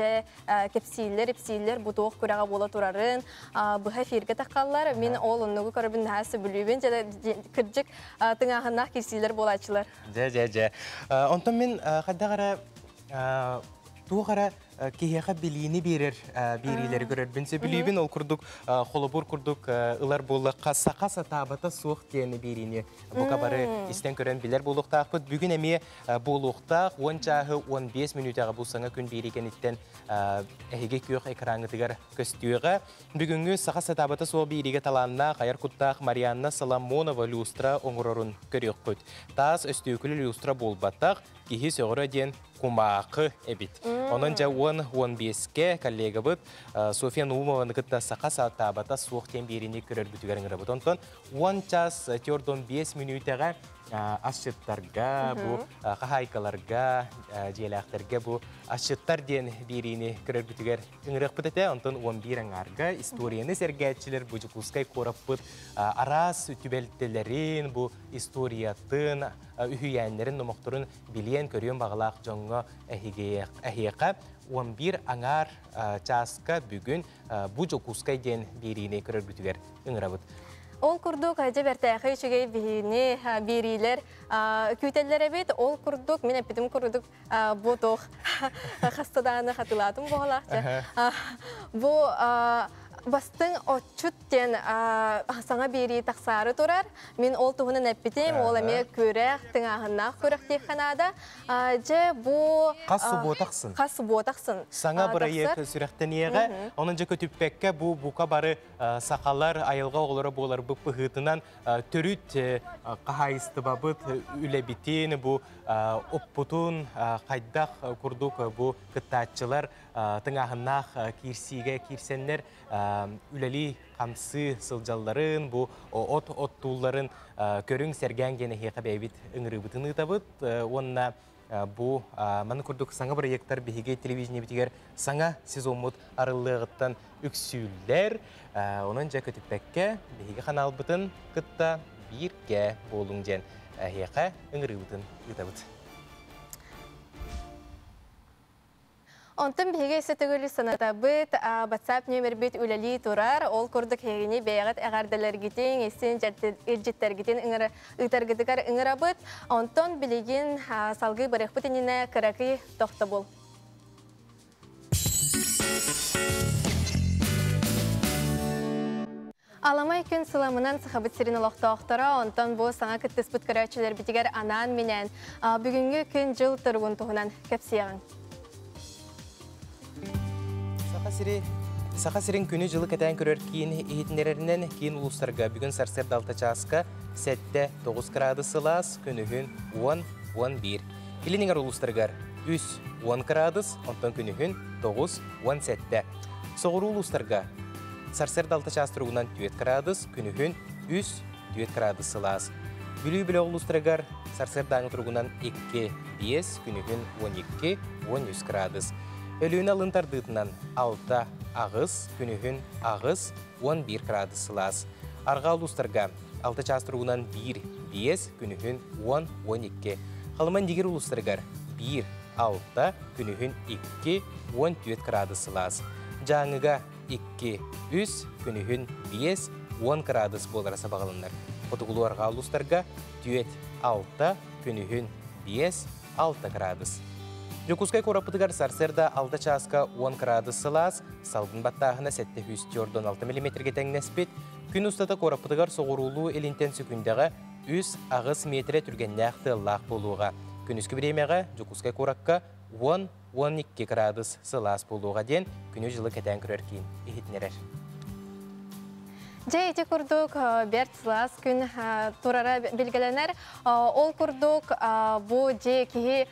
кепсейлер, бұтуық күріға бола тұрарын, бұға фирге таққалар, мен ол оннығы көрібін хасы білейбін, кірджік тыңағынақ кепсейлер болачылар. Онтан мен қаддағара туғара кехеға біліні берілері көрер. Бенсе білейбін ол күрдік, қолыбыр күрдік, ұлар болыққа сақаса табата суық тені беріне. Бұқа бары істен көрен білер болуқтақ бұд. Бүгін әме болуқтақ 10-15 минутаға болсаңа күн береген іттен әйге күйіқ экранғытығар көстіуіға. Бүгінгі сақаса табата суық береге таланына қайар құттақ Марианна Соломонова люстра оңырырын көрек құд. Таз өстеукілі люстра болбаттақ, кехі сөғыры ден кумақы әбіт. Onun ja 10-15-ке коллега бұд София Нумованы күтті сақа сааттабата суық темберіне көрер бүтігеріңірі бұд. Онтон 10 час 4-15 минутаға ашыттарға, қағайқаларға, желяқтарға ашыттар ден беріне көрер бүтігер үңірек бұд әті. Онтон 11 аңарға историяны сәргәтчілер бұжықұскай қорап бұд. Арас үтібәлттелерін историятын, үхүйәнлерін, номақтырын білен көрген бағылақ жоңға әхеқа 11 аңар часка бүгін бұжықұскай ден беріне көрер бүтігер үңірі бұд. Ол күрдік әжі бәртәқі үшіге берейлер күйтелер әбет. Ол күрдік, мен әпетім күрдік бұтық қастаданы қатыладым бұғалақты. Бұл бастың отчуттен саңа бері тақсары тұрар. Мен ол тұғынан әпетім, ол әме көрәқ, тыңағынақ көрәқ тек қанада. Қасы ботақсын. Қасы ботақсын. Саңа бір ек сүрәқтен еға, оның жа көтіппәкке бұқа бары сақалар, айылға оғылары болар бұқ бұғытынан түріт қағайысты бабыт үләбітен бұ оппутун қайдақ күрдік бұ күттатчылар тыңағынақ кирсиге кирсенлер үләли қамсы сылжалларын бұ от-оттуларын көрің сәрген гені хеқа бәйбіт үңірі бұтыны табыт. Онына бұ маны күрдік саңа бір ектар бігеге телевизіне бітігер саңа сезонмұт арылығыттан үксүллер. Оның жа көтіппәкке бігеге қанал бұтын күтта бірге болың жен хеқа үңірі бұтын ұтабыт. Онтын беге сетігілі саната бұд, WhatsApp нөмір бүт үләлі тұрар, ол күрдік хегіне бәйғат әғардалар кетен, естен әлжеттер кетен ұйтарғыдығар ұңыра бұд. Онтын білеген салғы барық бұд еніне кірақи тоқта бол. Аламай күн сыламынан сықабыт сирин олақты оқтара, онтан бұл саңа күттіс бұд көрәчілер бітігер анан менен бүгінгі күн жыл тұрғын тұғынан кәпсияған. Сақа сирин күні жылы кәтән көрер кейін ехетінерерінен кейін ұлыстарға бүгін сарсер далта часқа 7-9 градусы лас, күнігін 10-11. Келініңер ұлыстарғар 3-10 градус, онтан күнігін 9-17. Соғыру ұлыстарға сарсер далта час тұрғынан 4 градус, күнігін 3-4 градусы лас. Бүлі-бүлі ұлыстарғар сарсер даңы тұрғынан 2-5, күнігін 12-13 градус. Өліуін алынтардығынан 6 ағыз, күнігін ағыз 11 градусы лас. Арға ұлыстарға 6 час тұрғынан 1-5, күнігін 10-12. Қалыман дегер ұлыстарғар 1-6, күнігін 2-14 градусы лас. Жаңыға 2-3, күнігін 5-10 градус болараса бағылындар. Отығылу арға ұлыстарға 2-6, күнігін 5-6 градус. Жокускай корапытыгар сарсерда 6 часка 10 градусы лас, салдын баттағына 7-4-6 мм тәңнәспет, күн ұстата корапытыгар соғырулу элинтен сүкіндегі 3 ағыз метре түргеннәқті лақ болуға. Күн үскі біремеға Жокускай коракка 10-12 градус сылас болуға ден күні жылы кәтән көрер кейін ехетнерер. Жай еті күрдік бәрт сылас күн тұрара білгіленер. Ол күрдік бұ жай кейі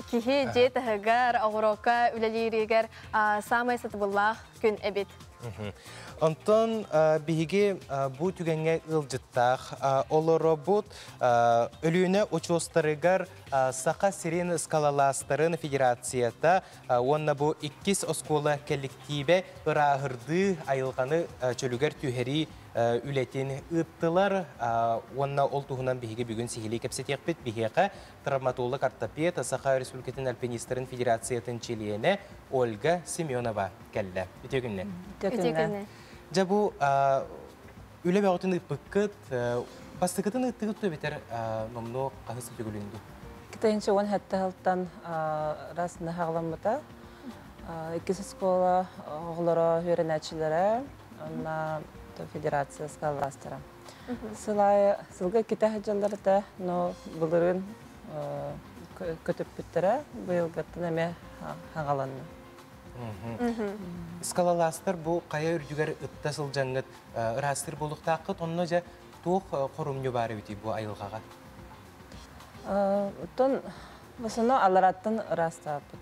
кихи же тахагар огорока үлелиригер самай сатыбыллах күн эбит. Онтон биһиги бу түгенге ылжыттах олоробут өлүүнө учустарыгар сака сирен скалаластарын федерацията онна бу 2 оскола коллективе ырахырды айылганы чөлүгер түһери үлетин ыттылар онна ол туһунан биһиги бүгүн сихили кепсетекпит биһига травматолог ортопед Саха Республикатын альпинистерин федерациятын члены Ольга Семенова келди. Бүтөгүнне. Жабу үле бәгытын ыппыккыт бастыкытын ыттыгыт төбетер номно кахысы түгүлүндү. Китайынча он хәтта халтан расында хагламыта. 2 школа оглора хөренәчләре, на федерация скаластыра. Сылга китә җылларда, но булырын көтөп биттерә, быел гаттына хагаланны. Скалаластар бу кая үрдүгөр ыттасыл жаңгыт ырастыр болуктакыт онно же тух корумню бары бити бу айылгага. Тон бусына алараттан ырастапыт.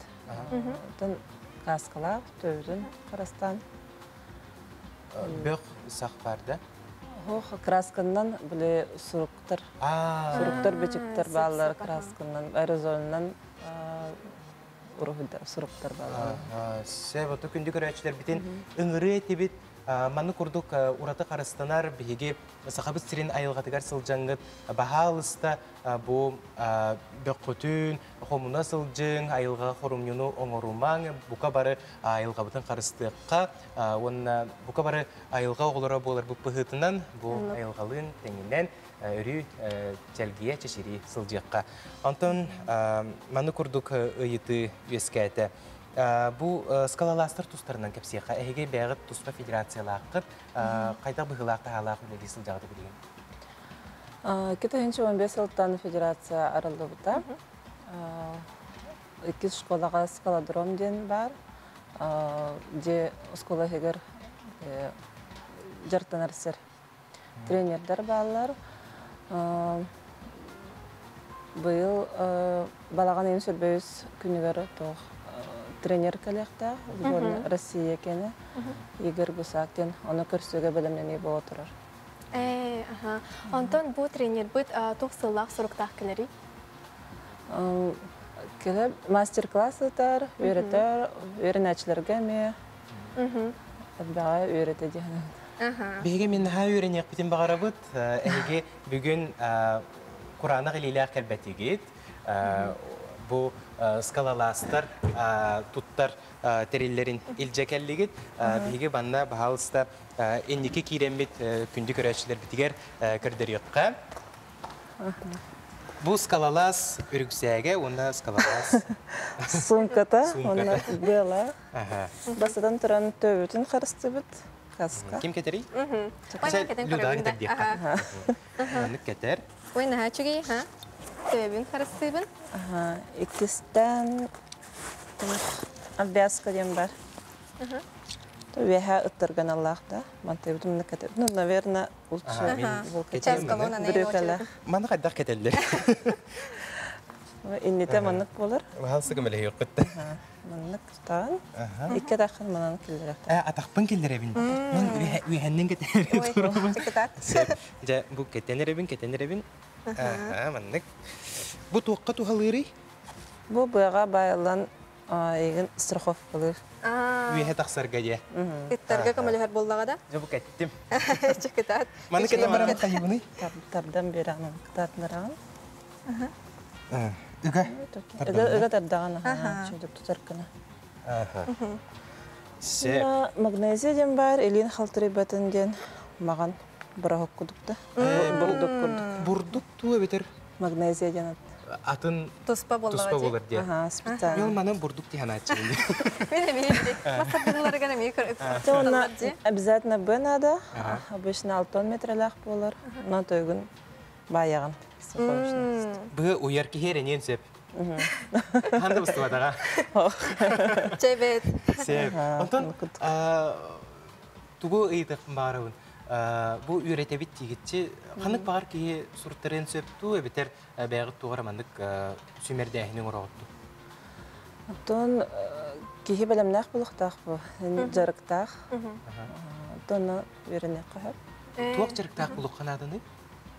Тон каскалак төбүдөн карастан. Бök сак барды. Хох краскандан биле суруктар. Суруктар бечиктер баллар краскандан аэрозолунан урухуда суруктар баллар. Себо төкүндү көрөчлөр битин ыңыры тебит маны курдук ураты карастанар биги сахабыт сирин айылгатыгар сылжаңгыт бахалыста бу бөккөтүн хомуна сылжың айылга хорумнуну оңорумаң бука бары айылгабытын карыстыкка онна бука бары айылга оголора болар бу пыхытынан бу айылгалын теңинен өрү телгие чешири сылжыкка антон маны курдук ыйыты үескәте. Бу скалаластыр тустарынан кепсияқа әйге бәғыт туспа федерациялаққыт қайта бұғылақта халақ үлі сылжағды білген? Кетайыншы 15 жылдан федерация арылды бұта. 2 школаға скаладром ден бар. Де школа хегер жартанарсыр тренердер балалар. Бұл балаған ең сүрбөйіз күнігері тоқ. Тренер коллекта, сборная Россия кене, Игорь Гусактин, оны көрсөге белемнен ие боло турар. Антон бу тренер бит токсыллак суруктак келери. Келе мастер-класстар, үйрөтөр, үйрөнөчлөргө ме. Бага үйрөтө дегенен. Биге мен ха үйрөнөк битин багарабыт, эге бүгүн Кур'ана гылилак келбетигит. Бу скалаластар туттар териллерин илжекеллигит биги банна баалыста энники кирембит күндү көрөчлөр битигер кирдерикка. Бу скалалас үрүксәгә, онда скалалас сумката, онда бела. Басадан туран төбүтүн карысты бит. Каска. Ким кетери? Люда кетер. Аны кетер. Ойна чуги, ха? Төбүн карысыбын? Икистен обвязка дем бар. Веха ыттырган Аллахта. Мантай бутум накатып. Ну, наверное, лучше брюкала. Маны кайдак кетелдер. Иннете маннык болар. Хансы кемеле юк кетти. Маннык тан. Икке такын манан келдер. Атакпын келдеребин. Мен үйһәннен кетер турабын. Жа бу кетенеребин. Маннык. Бу туакка тухалырый? Бу буяга байылан еген страховкалыр. Үйһә таксарга же. Иттәргә кемеле һәр буллага да? Жа бу кеттим. Чекетат. Маны кетен барам кайбыны? Табдан берамын, кытатнаран. Үгә. Үгә табдаган, чөйдүп тутаркына. Се. Магнезия дем бар, элин халтыры батынден маган барак кудукта. Бурдук туы бетер. Магнезия ден атын Туспа болар де. Специально. Мен маны бурдук дигән ачыгын. Мен. Масакалар гана ми Тона обязательно бы надо. Обычно 6 метрлах болар. Но төгүн баяган. Бу уярки херенен сеп. Ханда бустуадага. Чебет. Сеп. Антон тугу ыйдык барабын. Бу үйрөтебит тигитчи канык бар ки сурттарын сөптү бетер бягы тугара мандык сүмердәһинең ороготту. Тон кихи белемнәк булыктак бу, жарыктак. Тонны веренек кахап. Туак жарыктак булык канадыны?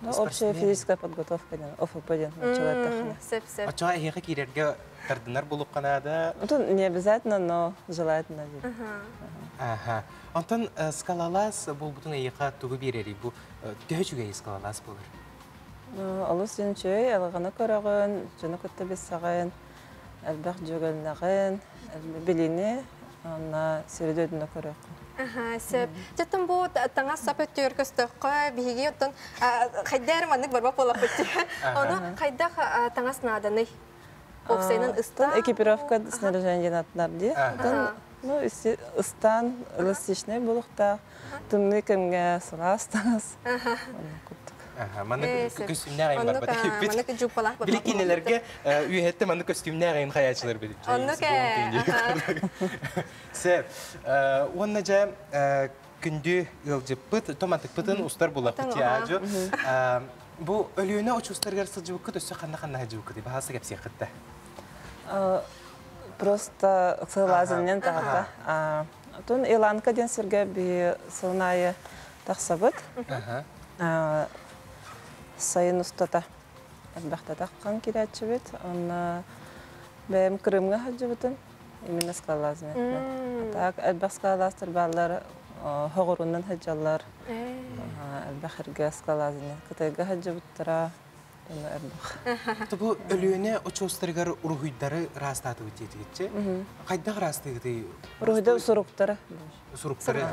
Общая физическая подготовка, ОФП ден началатахна. Сеп-сеп. Ача хега кирерге тардынар булык канада. Тон не обязательно, но желательно. Ага. Антон скалалас бул бутун эйка тугу берери. Бу төчүгө скалалас булыр. Алыс сенчөй, алганы көрөгөн, жана көттө бесагын, албак жөгөлнөгөн, билини, ана середөдүнө көрөк. Сеп. Жаттан бу таңа сапет төркөстөккө биги оттон кайдар маннык барбак болуп кетти. Аны кайда таңа сынадыны? Оксайнын ыстан экипировка снаряжение натнарди. Ну, ыстан, эластичный булукта, тымны кемге сыластас. Маны костюмнар бар бата. Маны жупалак бар. Биликинелерге үйетте маны костюмнар ин хаячылар билет. Сеп, онна жа күндү ылжыппыт, томатык пытын устар булак тиажу. Бу өлүнө очустаргар сылжыбык көтөсө кандай жыбык деп баасы кепсе кытта. Просто сылазыннен тагата. Тон эланка ден сирге би сылнайы таксабыт. Сайын устата. Әлбәхтә таққан кирәтчебет. Онна бәм Крымга хаҗыбытын. Именно скалазны. Так әлбәх скаластыр баллар хогыруннан хаҗалар. Әлбәхергә скалазны. Кытайга хаҗыбыттыра. Бу өлүнө очустаргар ургуйдары растатып жетигиче. Кайда растыгы? Ургуйда суруктары. Суруктары.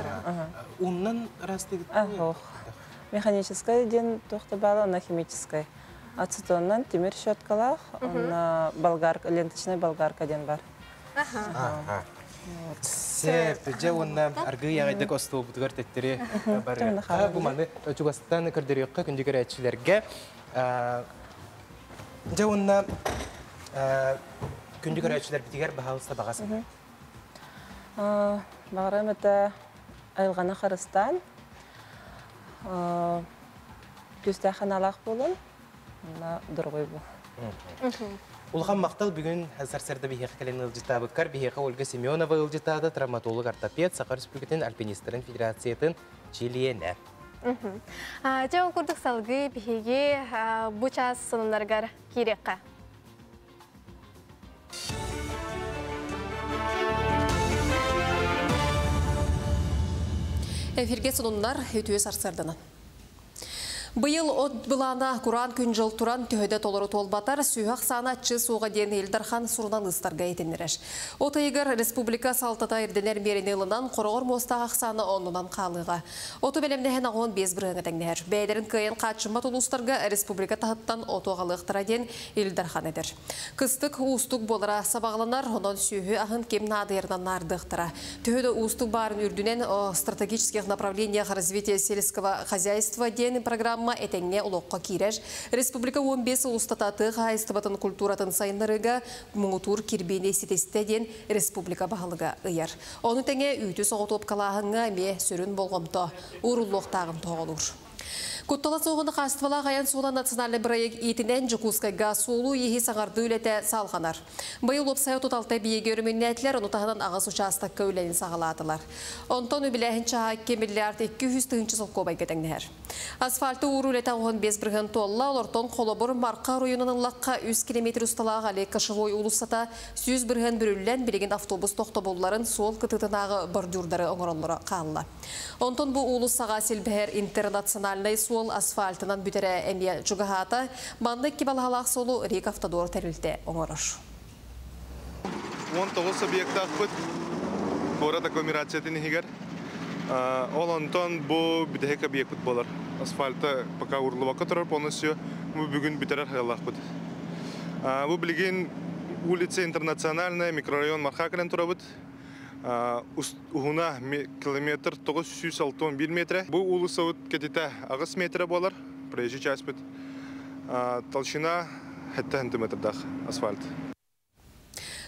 Уннан растыгы. Механическая ден тохтабала на химической. Ацетоннан темир щеткалах, на болгарка, ленточная болгарка ден бар. Сеп, же онна аргы ягайда косту бутгар теттери бар. Бу маны Чугастан кырдырыкка күндүгөр айтчыларга же онна күндүгөр айтчылар битигер баалыста багасы. Баграмата айылгана Кыргызстан. Күстәханалак болын, дұрғой бұл. Улған мақтал бүгін Сарсерді бейхек кәлен ұлжытабыққар, бейхеқа Ольга Семенова ұлжытады, травматолог ортопед, Сақар Республикатын Альпинистерін Федерациятын Челиені. Жауын күрдік салғы бейхеге бұ час сынымдарғар керекқа. Эфирге сонундар өтуе сарсардынан. Быйыл от былана Куран күн жыл туран төхөдө толору толбатар сүйақ сана чы суға ден Елдархан сурунан ыстарға етенереш. От айгар республика салтата ерденер мерен елынан қорғыр мостағақ саны онынан қалыға. Оты белемнеген ағуын без біріңі тәңнер. Бәйдерін кайын қатшымат ұлыстарға республика тағыттан отоғалықтыра ден Елдархан едер. Кыстық устық болыра сабағланар, онын сүйі ағын кем надырынан нардықтыра. Төхөдө устық барын үрдінен стратегических направлениях развития сельского хозяйства ден программа этеңне улоққа киреш. Республика 15 улустататы хайстыбатын культуратын сайынларыға мұңытур кирбейне сетестеден республика бағалыға ұяр. Оны тәңе үйті соғытып қалағыңа ме сүрін болғымты ұруллоқтағын тоғылыр. Куттала соғыны қастывала ғаян сула национальный проект етінен жүкускайға суылу ехи саңарды үлеті салғанар. Байыл опсайы тұталтай биеге өріміннәтілер, ұнытағынан ағыз участық көйләнін сағаладылар. Онтон үбіләхін чаға 2 миллиард 200 тыңчы солқо байгетіңдер. Асфальты ұр үлеті 15 бірген толла, олортон қолыбыр марқа ройынының лаққа 100 км ұсталаға әлі кашывой ұлыстата 100 бірген бүріллән білеген автобус тоқтоболларын сол кытытынағы бордюрдары оңырынлары қалла. Онтон бұл ұлыс саға селбәр интернациональный сол асфальтынан бүтере әмия жүгағата, банды кебалғалақ солу рек автодор тәрілді оңырыш. 19 объектах бұд, город агломерациятын егер. Ол онтон бұл бүтәхек объект бұд болар. Асфальты пока ұрлы вақыт тұрар, полностью бүгін бүтерер ғалақ бұд. Бұл білген улица интернациональная, микрорайон Мархакален тұра бұд. Уғына километр 961 метр. Бұл улысы кететі ағыз метр болар, проезжий часть бұд. Толщина 7 сантиметрдақ асфальт.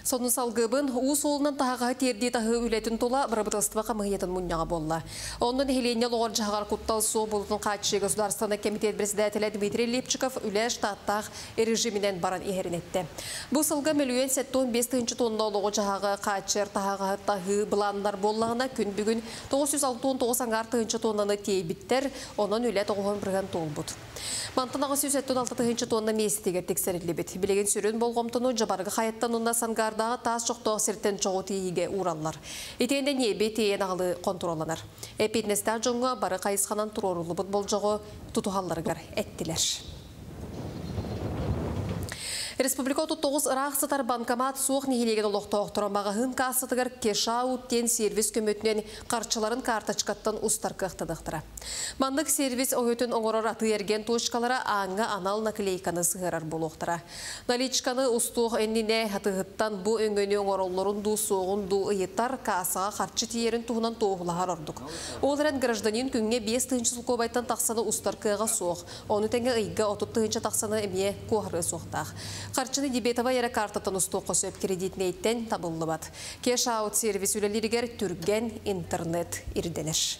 Сонун салгыбын уус олынан тағаға терді тағы үлетін тола бұрабытылыстыва қамығиетін мұнняға болла. Онын хелене лоғыр жағар құттал со болытын қатшы Государственный комитет председателі Дмитрий Лепчиков үлі штаттақ режимінен баран ехерін етті. Бұл салғы миллион 75 тонна лоғыр жағаға қатшыр тағаға тағы бұландар боллағына күн бүгін 906 тоннаны тейбіттер, онын үлі 91 тол бұд. Мантын 976 тонна месетегер тексерілі бет. Білеген сүрін болғымтыны жабарғы қайаттан онда сангардағы тас жоқтығы сірттен жоғы тейіге ураллар. Етенде не бетейен ағылы контроланар. Эпетнесті жоңға бары қайысқанан тұрорулы бұд бол жоғы тұтуғаларығар әттілер. Республика 39 Рақсытар банкомат суық нехелеген олықтауқ тұрамаға ғын қасытығыр кеша өттен сервис көмөтінен қарчыларын карточкаттан ұстар қықтыдықтыра. Мандық сервис оғытын оңырар аты ерген точкалара аңға анал наклейканы сығырар болуқтыра. Наличканы ұстуық әніне атығыттан бұ өңгөне оңыролларын ду соғын ду ұйыттар қасыға қарчы тиерін туғынан тоғылағар ордық. Олырен гражданин күнге 5 тыңчы көбайтан тақсаны ұстар қыға соқ. Оны тәңге ұйға 30 тыңчы тақсаны әмие көғыры соқтақ. Қарчыны дебетова ері картатын ұсту қосып кредитнейттен табылы бат. Кеш-аут сервис үлелерігер түрген интернет ирденеш.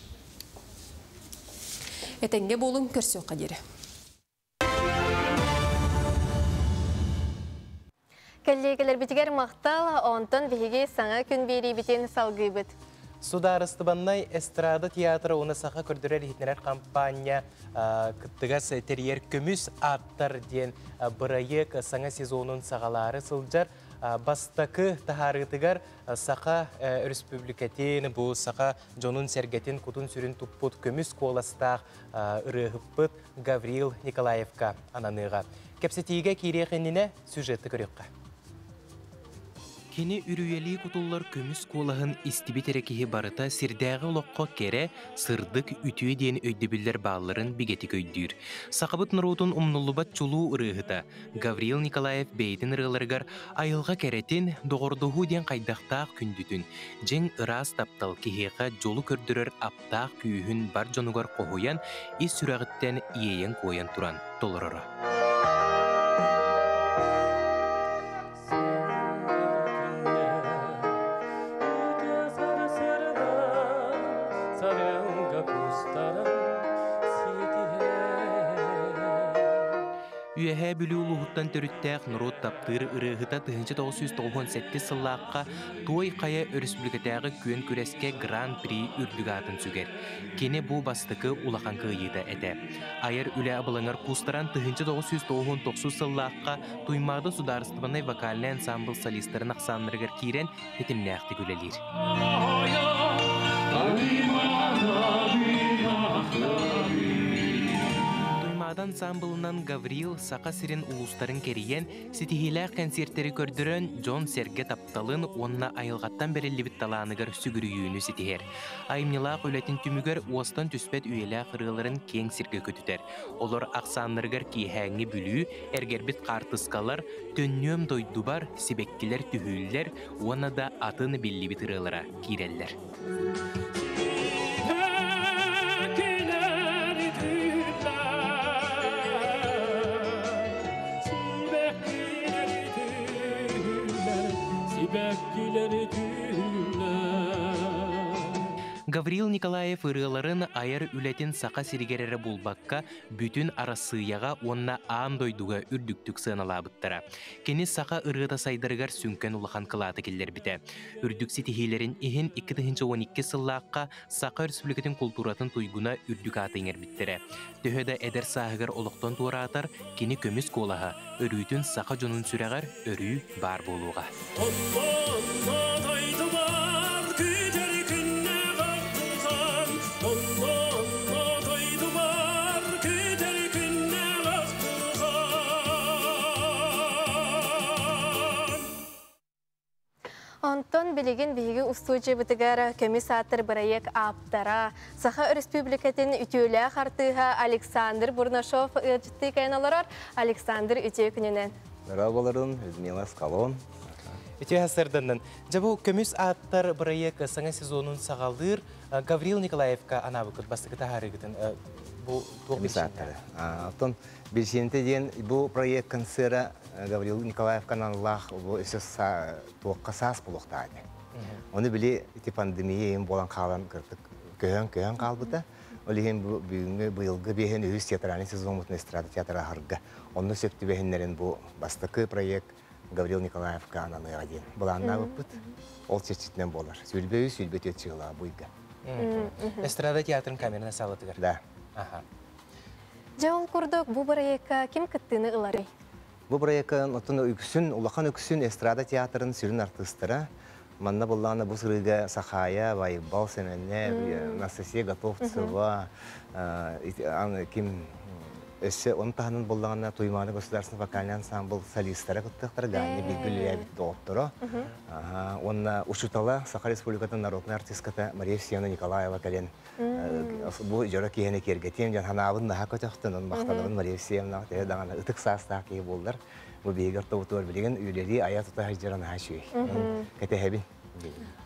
Әтенге болын көрсі қадері. Коллегалар бітігер мақтал, онтын бейге саңа күн бейрей бітен салғы бұд. Сударыстыбаннай эстрада театры оны сақа көрдірер хитнерер компания кыттығас терьер көміс аттар ден бұрайық саңа сезонын сағалары сылжар. Бастакы тахарытыгар сақа республикатен бұл сақа жонун сергетин кутун сүрін туппут көміс коластақ ұрығыппыт Гаврил Николаевка ананыға. Кепсетиге кереғеніне сюжетті көрекқа. Кені үрүйелі кутуллар көміс колағын истиби терекеге барыта сирдәғы лоққа кере сырдық үтіе дейін өйдебілдер бағыларын бігеті көйдір. Сақабыт нұрутын умнулубат чулу ұрығыта. Гаврил Николаев бейдін ұрығыларғар айылға керетін доғырдығы ден қайдақтақ күндітін. Жен ұрас таптал кехеға жолу көрдірер аптақ күйін бар жонуғар қоғуян ес сүрағыттен иеен қойын тұран толырыра. Үйәһә бүлі ұлығыттан төріттәқ нұрот таптыр ұрығыта 1997 сыллаққа той қая республикатағы көн күреске гран-при үрдігатын сүгер. Кені бұл бастықы ұлақанқы еді әді. Айыр үлі абылыңар кустаран 1999 сыллаққа туймады сударыстыбанай вокальный ансамбл солистарын ақсанырығыр кейрен тетімнәқті көлелер. Ансамблынан Гаврил сақа сирен улустарын кериен, сетихиләқ концерттері көрдірін Джон Серге тапталын онына айылғаттан берелі таланығыр сүгірүйіні сетихер. Айымнилақ өлетін түмігер уастан түспет үйеләқ ұрыларын кең сирге көтітер. Олар ақсанырғыр кейхәңі бүлі, әргербет қартысқалар, төннөм дойдубар, себеккілер түхілілер, оны да атыны белі бит ұрылыра кейреллер. Гаврил Николаев ырыларын айыр үлетін сақа сиргерері болбаққа бүтін арасыяға онна аан дойдуға үрдіктік сыналабыттара. Кені сақа ырыта сайдырғар сүнкен улахан қылаты келдер біті. Үрдік сетихилерін ихін 2012 сыллаққа сақа республикатын культуратын туйгуна үрдік атыңер біттірі. Төхеді әдер сағығыр олықтан туыратар, кені көміс колаға, өрүйтін сақа жонын сүрәғар өрүй бар болуға. Онтон білеген бейгі ұстуычы бұтығар көміс аттыр бірайек аптара. Саха республикатын үтеулі қартыға Александр Бурнашов үтті кайналарар. Александр үте күнінен. Рабаларын, Людмила Скалон. Үте әсірдіңнің. Жабу көміс аттыр бірайек саңа сезонын сағалыр Гаврил Николаевка анабыкыт бастыкыта харыгытын бу туох Бисаттары. Алтын белсенте ден бу проект концерта Гаврил Николаевкан Аллах бу эсэс туокка саас булуктаады. Оны биле пандемия эм болан калан кырдык көһөн калбыта. Олиген бу бүгүнгө быйылгы бехен үз театральный сезон мутун эстрада театры харга. Онны сөптү бехеннерин бу бастыкы проект Гаврил Николаевка ананы аден. Буланна бупут. Ол чечитнен болар. Сүлбөй сүлбөтөт чыгыла буйга. Эстрада театрын камерына салатыгар. Да. Жауын курдук бу проектка ким кыттыны ылары? Бу проекттан отун үксүн, улахан үксүн эстрада театрын сүрүн артисттары манна булланы бу сырыга Сахая, Вайбал сенене, Анастасия Готовцева, ким эссе онтаһынын буллагана Туйманы государственный вокальный ансамбль солисттары кыттыктар гайны билгилер доктора. Онна Ушутала Саха Республикатын народный артистката Мария Евсеевна Николаева кален бу жора киене кергетем жан ханабын наха көтөктөн мактанын Мария Евсеевна дагана ытык саста ки булдар. Бу бегер тоутор билген үйлери аят тута жаран хашуй. Кетебин.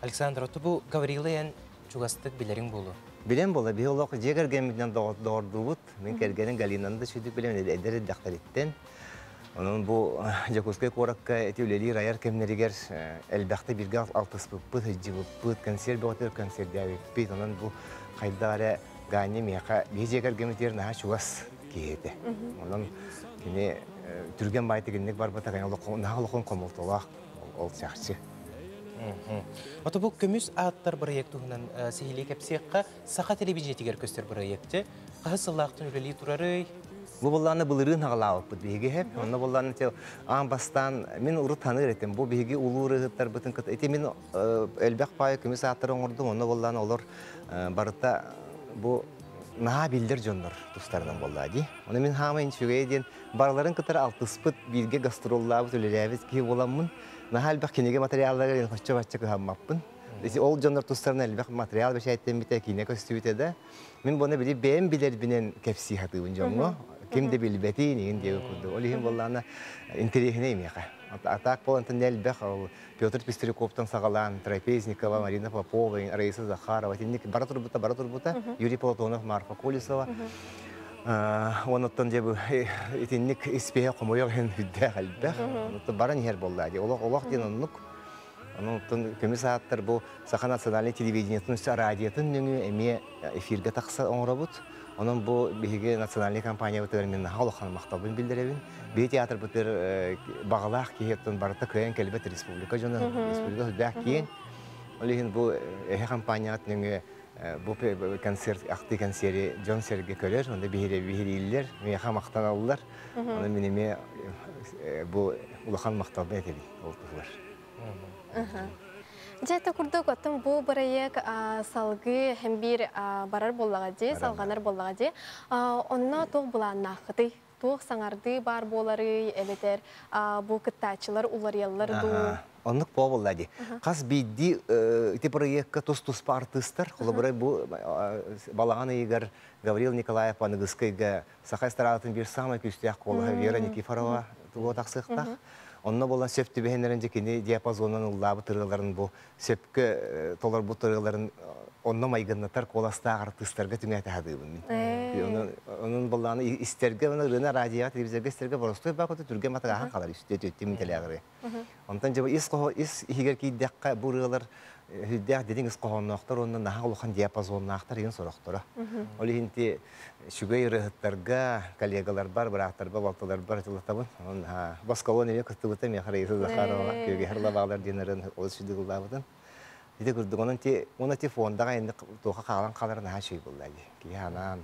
Александр, оту бу Гаврилен чугастык билерин болу. Билем бола биолог жегергемден доордубут. Мен кергенин Галинанды сүдүк билем эдер дактариттен. Onun bu Jakutskoy Korakka etüleri rayar kemnerigер elbette bir gal altıs pıt hıcıvıp konser bir konser diye onun bu kaydare gani miyaka bijeker gemetir naha çuvas kiyedi. Onun kini Türgen baytıgınlık var bata kaynağı naha lokon komultolak olacakçı. Ото bu көмүс аттар проектуһунан сихили кепсиякка саха телевидение тигер көстер проекти кахсыллактын үлели турары. Bu bollarını bılırın ağlağıp bu bihigi hep. Onu bollarını te ambastan min uru tanır etim. Bu bihigi ulu rıhıtlar bütün kıt. Eti min elbek payı kümis atırın ordum. Onu bollarını olur barıta bu naha bildir jonlar dostlarından bolladı. Onu min hamayın şügeye diyen barların kıtara altıspıt bilge gastrollabı tüleleriz ki olamın. Naha elbek kinege materyalları hoşça başça kıhammapın. Ol jonlar dostlarına elbek materyal bir şey ettiğim bir tekine köstüyüte de. Min bunu bilip beğen bilir binen kepsi hatıvın jonlu. Kim de bilbeti niye diye kurdu. Olihim bollana interihine mi ya? Atak polantan elbek Pyotr Pistrikov'tan sağalan Trapeznikova, Marina Popova, Raisa Zakharova, tinnik baraturbuta, Yuri Platonov, Marfa Kolisova. Ondan da bu tinnik ispiye komuyor hen hüdde elbek. Ondan baran yer bolladı. Allah diyen onluk. Ondan kümis attır bu Sakha Nasyonalny televizyonun radyatın nünü emiye efirge taksa onrabut. Onun bu bihige nasyonalny kampanya ötürmen halkın maktabın bildirebin. Bir teatr butur bağlaq kiyetin barata köyen kelbet respublika jona respublika hüddakiyen. Olihin bu kampanyat nünü bu konsert akti konseri John Serge Köller onda bihiriller meha maktan aldılar. Onun minime bu ulakan maktabı etebi oldular. Жайта курдук оттон бу проект салгы hem bir барар боллага же салганар боллага же онно тог буланнахты тог саңарды бар болары элетер бу кыттачылар уларыялар ду оннук по боллади кас бидди ити проектка тус артисттар колобурай бу балаган игер Гаврил Николаев аныгыскайга Саха эстрадатын bir самый күстяк колга Вера Никифорова туго таксыкта. Onunla bolan söp tübehenlerince kendi diapazondan ullabı tırıların bu söpke tolar bu tırıların onunla maygınlatar kolasta artistlarga tüngete hadığım. Onun bolanı isterge ona rına radyo televizyon isterge borostu bakıtı Türkiye matagahan kadar üstü tüttimin teleagri. Ondan cevap is higer ki dakika bu rılar hüddeğ dediğiniz kohonnaktar ondan naha ulukan diapazonnaktar yön soraktora. Olihinti şügey rıhıtlarga kollegalar bar, bıraktar bar, baltalar bar, tılataban. Baskalon evi kıtıbıta meharayısı Zakharova, köge herla bağlar diyenlerin oluşudu gıldabıdan. Bir de gördük ona ti fonda gayında toğa kalan kalar naha şey bulladı. Ki hanan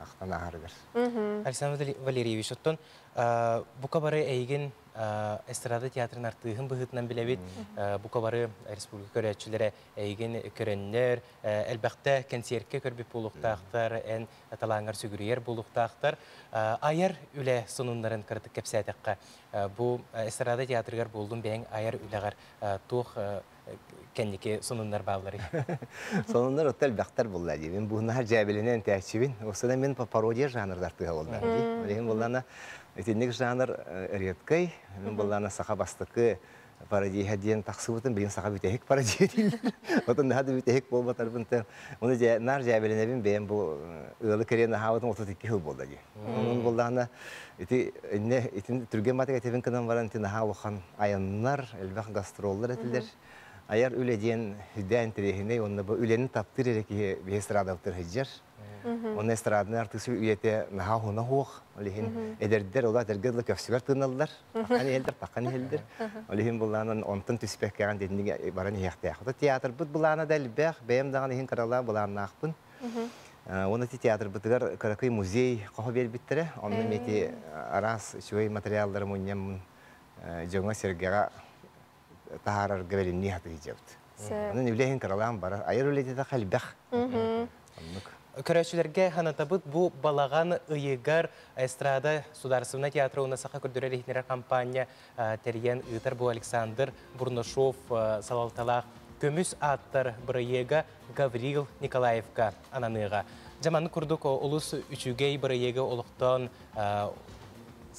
aktan aharıdır. Alexander Valerievich, ottun bu kabarı eygin estrada tiyatrın artığın bıhıtından bilevit bu kabarı Respublika köretçilere eygin körenler elbette konserke körbip buluqtağıqtar en atalangar sügürüyer buluqtağıqtar ayar üle sonunların kırtık kepsaydıqqa bu estrada tiyatrıgar buldum beğen ayar ülegar tuğ kendiki sonunlar bağları. Sonunlar otel baktar bulladı. Ben bu nahar cebelenen tehcibin. O sırada ben parodiya janrlar tığa oldular. Benim bullana etnik janr eriyetkay. Ben bullana saha bastıkı парадий хадиен тақсыбытын бейін сақа бүтехек парадий дейілер. Отын нады бүтехек болбатар бұнтын. Оны нар жәбеленебін бейін бұл ылы керені хавытын 32 хыл болды. Оның болдағына итін түрген матыға тепін кынан баран тін аға оқан аяннар, әлбәқ гастроллар әтілдер. Аяр үледен хүдән тірехіне, онда бұл үленін таптыр ереке бейсірадауттыр хыджар. Оны эстрадны артысы үйете наха хуна хух. Олихин эдердер ола тергедлы көфсүгер тыналар. Аны елдер таққан елдер. Олихин буланын онтын түспек каған дедінге баран яқтаяқ. Театр бұд булана дәлбәқ, бәйім даған ихин қарала буланын ақпын. Оны театр бұдығар қарақый музей қоғы бел біттірі. Оны мети арас шуай материалдары мұннен жоңа сергеға тағарар гәбелінні хаты ежеуді. Оны үлейін қаралаған бара. Айыр үлейді қалбәқ. Көрәшілерге ханатабыт бұл балаған ұйығар эстрада Сударсывна театры сақа күрдірер ехнерер компания тәрген ұйтар бұл Александр Бурнашов салалталақ көміс аттар бұрыйеға Гаврил Николаевка ананыға. Жаманы күрдік ұлыс үшігей бұрыйеға олықтан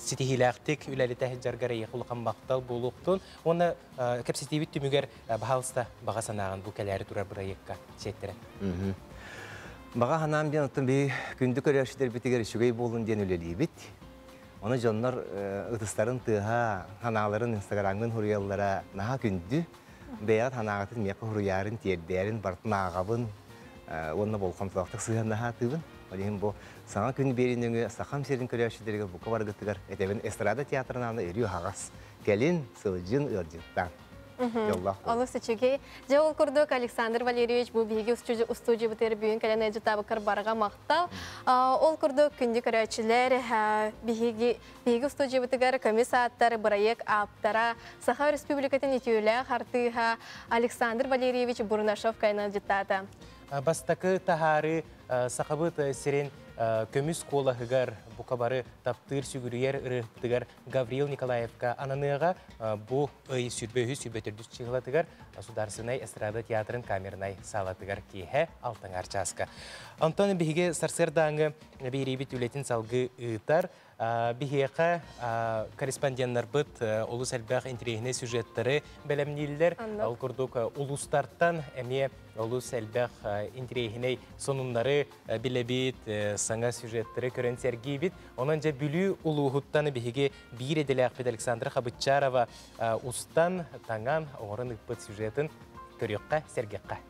сетихиләқтік үләлі тәхіджарғара еқылыған бақтал болуқтын. Оны кәпсетейбіт түмігер бағалыста баға санаған бұл кәләрі тұрар бұрыйеққа сеттірі. Баға ханам ден ұттын бей күнді көрершідер бітігер үшігей болын ден өлелей бит. Оны жонлар ұтыстарын тұға ханаларын инстаграмын хұрыяллара наға күнді бәйат ханағатын меқі хұрыярын, тердерін, бартын ағабын, онына болқан тұлақтық сыған наға тұғын. Олеген бұл саңа күн берініңі сақам серін көрершідерге бұқа барғыттығар. Әтебін эстрада театрынан үрі хағас. Кәлін сылжын ұржыттан. Олы сүчіге. Жауыл күрдік Александр Валерьевич бұл бігі студия бұтері бүйін кәлін әжі табықыр барға мақтал. Ол күрдік күнді көрәтшілер бігі студия бұтығар комиссаттар, бұрайек, аптара, Саха Республикатын етеулі қартыға Александр Валерьевич Бурнашов кайна жеттады. Бастақы тахары сақабыт сирен көміс қолағығар бұқабары таптыр сүгірер ұрықтығар Гаврил Николаевка ананыға бұ өй сүрбөйі сүрбөтірдіс чығылатығар Сударсынай эстрада театрын камернай салатығар кейхе алтын арчасқа. Антоны бігі сарсырдаңы бейрейбет үлетін салғы ұйтар. Бихеқа корреспонденттар бұд олыс әлбәқ интерегіне сюжеттері бәлемнелілер. Ал күрдік ұлыстарттан әме олыс әлбәқ интерегіне сонунлары білебет саңа сюжеттері көрін сәргейбет. Онан жа бүлі ұлығыттаны бігі бір еделі ақпет Александра Хабытчарова ұстан таңан оғырын ұқпыт сюжетін көріққа сәргеққа.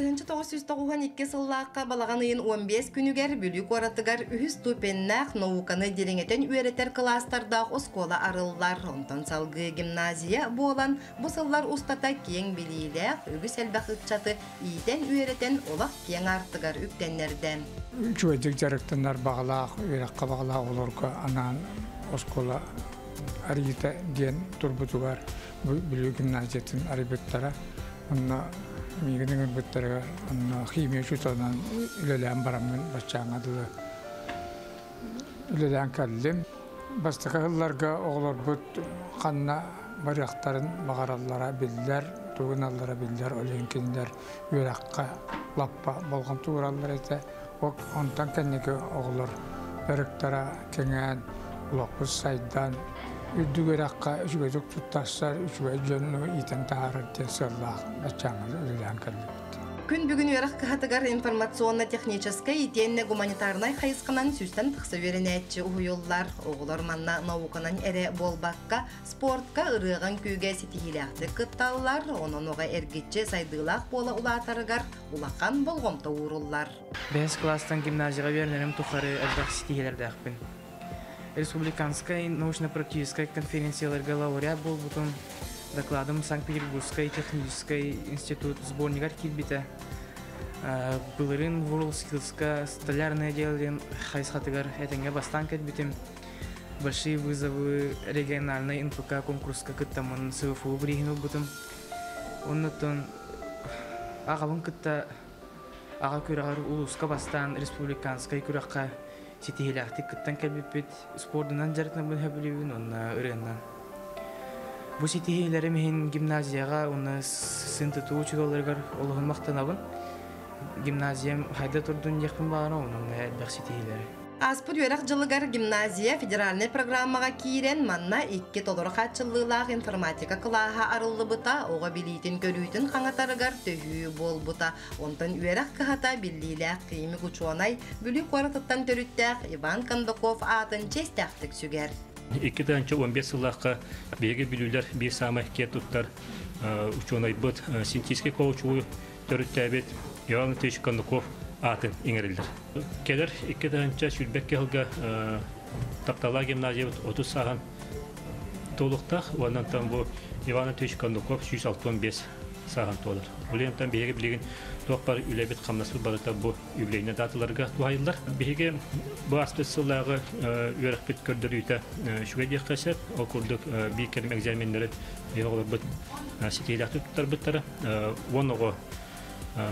Тыынчы 992 сыллаққа балаған ыйын 15 күнігер бүлік оратыгар үхіс тупеннақ науканы делеңетен үйретер кластардақ оскола арыллар. Онтан салғы гимназия болан бұсыллар ұстата кең білейләқ үгіс әлбәқ ұтчаты ийтен үйретен олақ кең артыгар үктенлерден. Чуэдік жарықтанар бағалақ, үйраққа бағалақ оларға анан оскола арыйта ден турбутугар бүлік гимназиятын арыбеттара. Мигінің үрбеттері химия шутанан үлелән барамын башчаңадылы. Үлелән кәлдім. Бастықы ғылларға оғылар бұд қанна баряқтарын бағараллара білдер, туғыналлара білдер, оленкендер үйраққа лаппа болған туғыраллар еті. Онтан кәнеге оғылар бәріктара кеңән, ұлақпыз сайдан, Үддүгөр аққа үшігөзік тұттастар, үшігөй жөнлі итен тағарыр ден сырлақ бәтчаңыз үлілән кәлдік. Күн бүгін үйрақ қағатығар информационно-техническай итенне гуманитарнай қайысқынан сүстен тұқсы веренетчі ұйыллар. Оғылар манна науканан әрі болбаққа, спортқа ұрыған күйге сетихиләқті қытталылар, оның оға әргетчі сайдылақ бола ұлатарығар, ұлақан болғымта ұғырылар. 5 класстан гимназияға вернерім тұқары әлбәқ сетихилерді ақпын. Республиканская научно-практическая конференцияларга лауреат был потом докладом Санкт-Петербургской технической институт сборникар килбите. Былырын Ворлскилска столярное делен хайсхатыгар этенге бастан кетбитим. Большие вызовы региональной НПК конкурска кыттамын СФУ бригину бутым. Оннотон ағалын кытта аға күрағар улуска бастан республиканская күраққа сетихиләқтік күттен кәлбіппет спордынан жарытна бұл хөбілеуін онна ұрығынан. Бұл сетихилері мейін гимназияға оны сынтыту учудаларғар олығын мақтанабын. Гимназиям хайда тұрдың яқпын бағана оның әлбәқ сетихилері. Аспыр үйрәк жылыгар гимназия федеральный программаға киирен манна 2 толоры қатчылылақ информатика кылаға арылы бұта, оға билейтін көрүйтін қаңатарығар төхі бол бұта. Онтан үйрәк кығата біллиләқ қиымы күчуанай бүлі қуаратыттан төріттәқ Иван Кондаков атын честәқтік сүгер. 2-15 сылаққа беге білулер бір самы кет ученый быт синтетический каучук төрүттәбет Иван Кондаков атын иңерилдер. Келер 2-нче сүлбекке хылга таптала гимназия 30 саган толуктак, ондан тан бу Иван Кондаков 165 саган толар. Улентан беге билеген топар үлебет камнасы барыта бу юбилейне даталарга туайылдар. Беге бу аспецсыллагы үрәкпет көрдөрүйтә шугадия касат, окурдук би керем экзаменнәре ягылып бит ситиләк туттар биттәре. Онного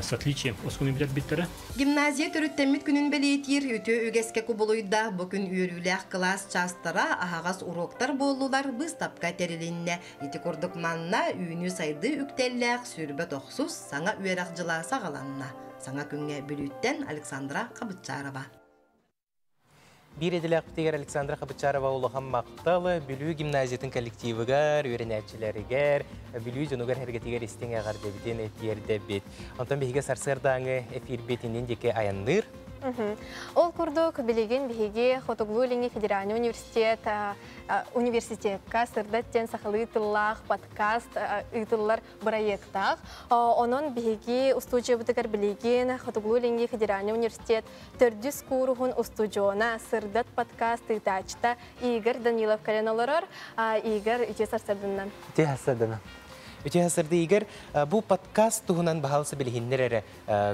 с отличием оскуны билет биттәре. Гимназия төрүттәмит күнүн белетир, үтө үгәскә кубулуйда бу күн үрүләк класс частара агас уроктар болулар быстапка терилинне. Ити курдук манна үйүнү сайды үктелләк сүрбе тохсус саңа үрәк жыла сагаланна. Саңа күнгә бүлүттен Александра Кабытчарова. Bir edilək bitəgər Aleksandra Xabıçarova olağan maqtalı, Bülü gimnaziyatın kollektivigar, öğrenəçilərigər, Bülü cünugar hərgətigər istən əğar debidin etiyərdə bit. Ondan bihigə sarsırdanğı efir betindən deke ayandır. Ол курдук билеген биһиги Хотоглулинги федеральный университетка сырдаттен сахалы тыллах подкаст ытыллар проекттах. Онон биһиги устужебытыгар билеген Хотоглулинги федеральный университет төрдүс курухун устужона сырдат подкаст ытачта Игорь Данилов каленолорор. Игорь ите сарсардынан. Ите сарсардынан. Өте хасырды Игорь, бұл подкаст туғынан бағалысы білігіндер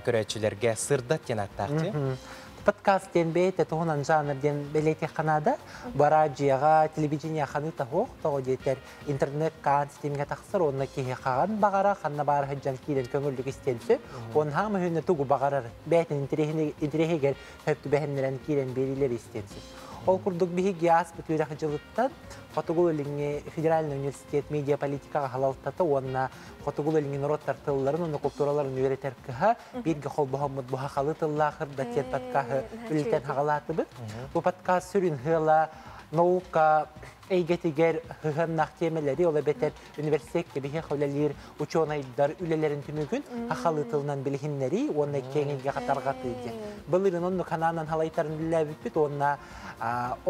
көрәтшілерге сырдат ден аттақты? Подкаст ден бейті туғынан жанр ден белеті қанада, бараджияға, телевидения қаны тағуқ, тоғы дейтер интернет қаған системге тақсыр, онына кейі қаған бағара, қанна бары хыджан кейден көңілдік істенсі, оның хаңы хүніне тұғы бағарар, бәйтін интерехегер хөпті бәхінлерін кейден берілер істенсі. Ол күрдік бігі аспыт үйрәқ жылыттан Хотоглулинги федеральный университет медиаполитикаға халалтаты, онына Хотоглулинги народтар тылларын, оны культураларын үйретер кіға, бірге қол бұхамыд бұға қалы тыллақыр, датен подкаға үлітен хағалаты бұд. Бұл подкаст сүрін ғыла, наука, әйгетігер ғығаннақ темелері, ола бәтер университетке бігі қаулалер ученайдар үлелерін түмігін ақалы тылынан білгіннері, оны кеңеге қатарға түйді. Бұлырын оны қананан халайтарын білі бит, онына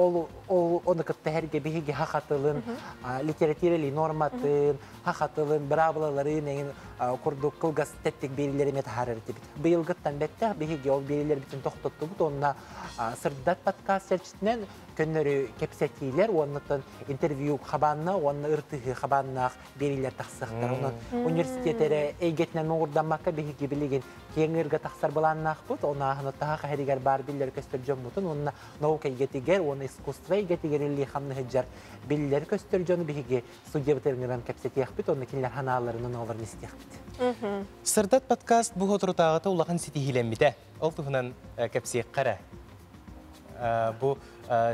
оны күттәһәрге биһиге хақатылын, литературали норматын, хақатылын, бравлаларын, курдук кылгас тәттік берилеріме тахарырды бит. Быйылгыттан бәттәх биһиге ол берилер битін тоқтотты бут, онына сырдат подкаст сәрчітінен көннөрі кепсәтейлер, оннытын интервью қабанна, онны ыртығы қабаннақ берилер тақсықтар. Университеттері әйгетінен оңырданмаққа биһиге білеген кеңіргі тақсар бұланнақ бұд, оны ағыныттаға қәрігер бар білер көстір жөн бұтын, онына наука әйгетігер, оны искусство әйгетігер үлі қамны хыджар білер көстір жөні бігі студия бұтырыңыран кәпсетеяқ бұд, оны келер ханаларының оларын істеяқ бұд. Сырдат подкаст бұғы тұртағыта ұлағын сетихилен біті. Ол тұғынан кәпсеяқ қара. Бұл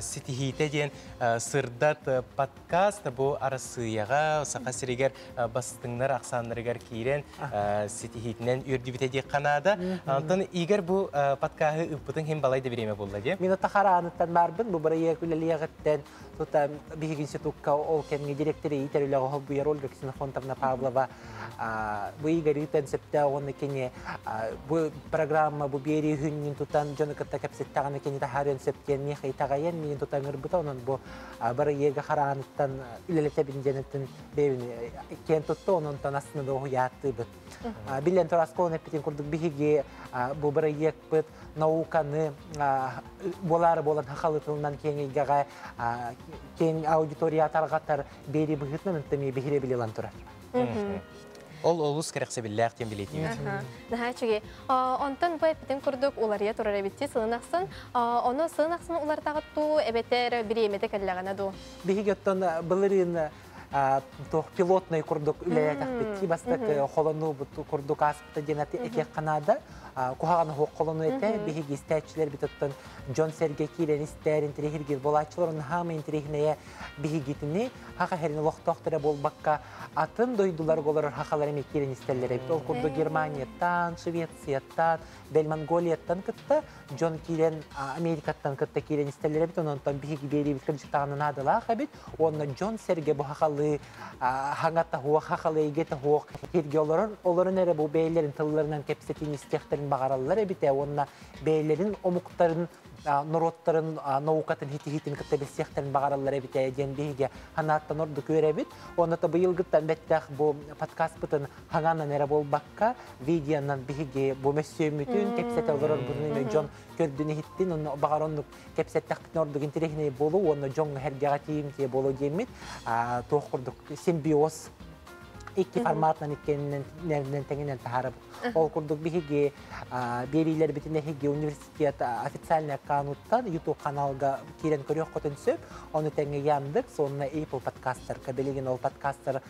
сетихите ден сырдат подкаст бұл арасыяға сақа сірегер бастыңнар ақсанларығар кейрен сетихитінен үрді бітеде қанада. Антон, егер бұл подкасты ұппытың хем балайды біреме болды, де? Мен отақара анықтан барбын, бұл бірі екілі еғіттен бігін сетукка ол кәмге директоры етер үліға ол бұйар Ольга Ксенофонтовна Павлова бұл егер үтен септі оны кене бұл программа бұл бері хүннен тұтан жоны күтті кәпсеттіғаны кене тахарен септен меқай тағайын мен тұтан ғырбыта онын бұл бірі еге қарағанықтан үлелете бінденеттін бейін кен тұтты оның астыны да оғы ятты бұд. Билен Торасковын әппетен күрдік бігі бұл бірі ек бұд науканы болары болан хақалы тылынан кеңейгеға кен аудитория тарғаттар бері бұғытнын ұнтымей бігіре білелан тұрар. Ол олус керексе білі әқтен білетім. Наға чүге. Онтан бұл әппетен күрдік олария тұрар әбетте сығынақсын. Оны сығынақсын олар тағытту әбеттер бір еметі кәліліғана ду. Бігі өттен бұлырын пилотный курдук үләйәтәк бітті. Бастық қолыну курдук аспыты денаты әкек қанады. кухаганы хоққолону эте биһиги истәчләр битоттан Джон Серге килен истәрин трехиргир болачыларын хамы интрихнея биһигитини хака херин лохтохтыра болбакка атын дойдулар голар хакалары мекилен истәлләре ол курду Германияттан, Швецияттан, Монголияттан кытта Джон килен Америкаттан кытта килен истәлләре бит онтан биһиги бери бит кырҗыктаганы надыла хабит онна Джон Серге бу хакалы хангата хуа хакалы игете хуа хиргелорын оларын эре бу бейлерин тылларынан кепсетин истехтерин багараллар бите онна бейлерин омуктарын нороттарын наукатын хити-хитин кытта бессехтерин багараллар бите ден биһиге ханаттан орду көребит онна та быйылгыттан беттах бу подкаст бутын ханганан эре болбакка видеонан биһиге бу мессөмүтүн кепсете олорор бурны Джон көрдүнү хиттин онна багароннук кепсеттактын орду интерехне болу онна Джон хергага тиимте болу демит тохурдук симбиоз iki formatlan ikkenin nereden tengenen taharab ol kurduk bihiги берилер битинде хиги университет официальный аккаунттан YouTube каналга кирен көрөк көтөнсөп аны теңге яндык сонна Apple подкасттар кабелеген ол подкасттар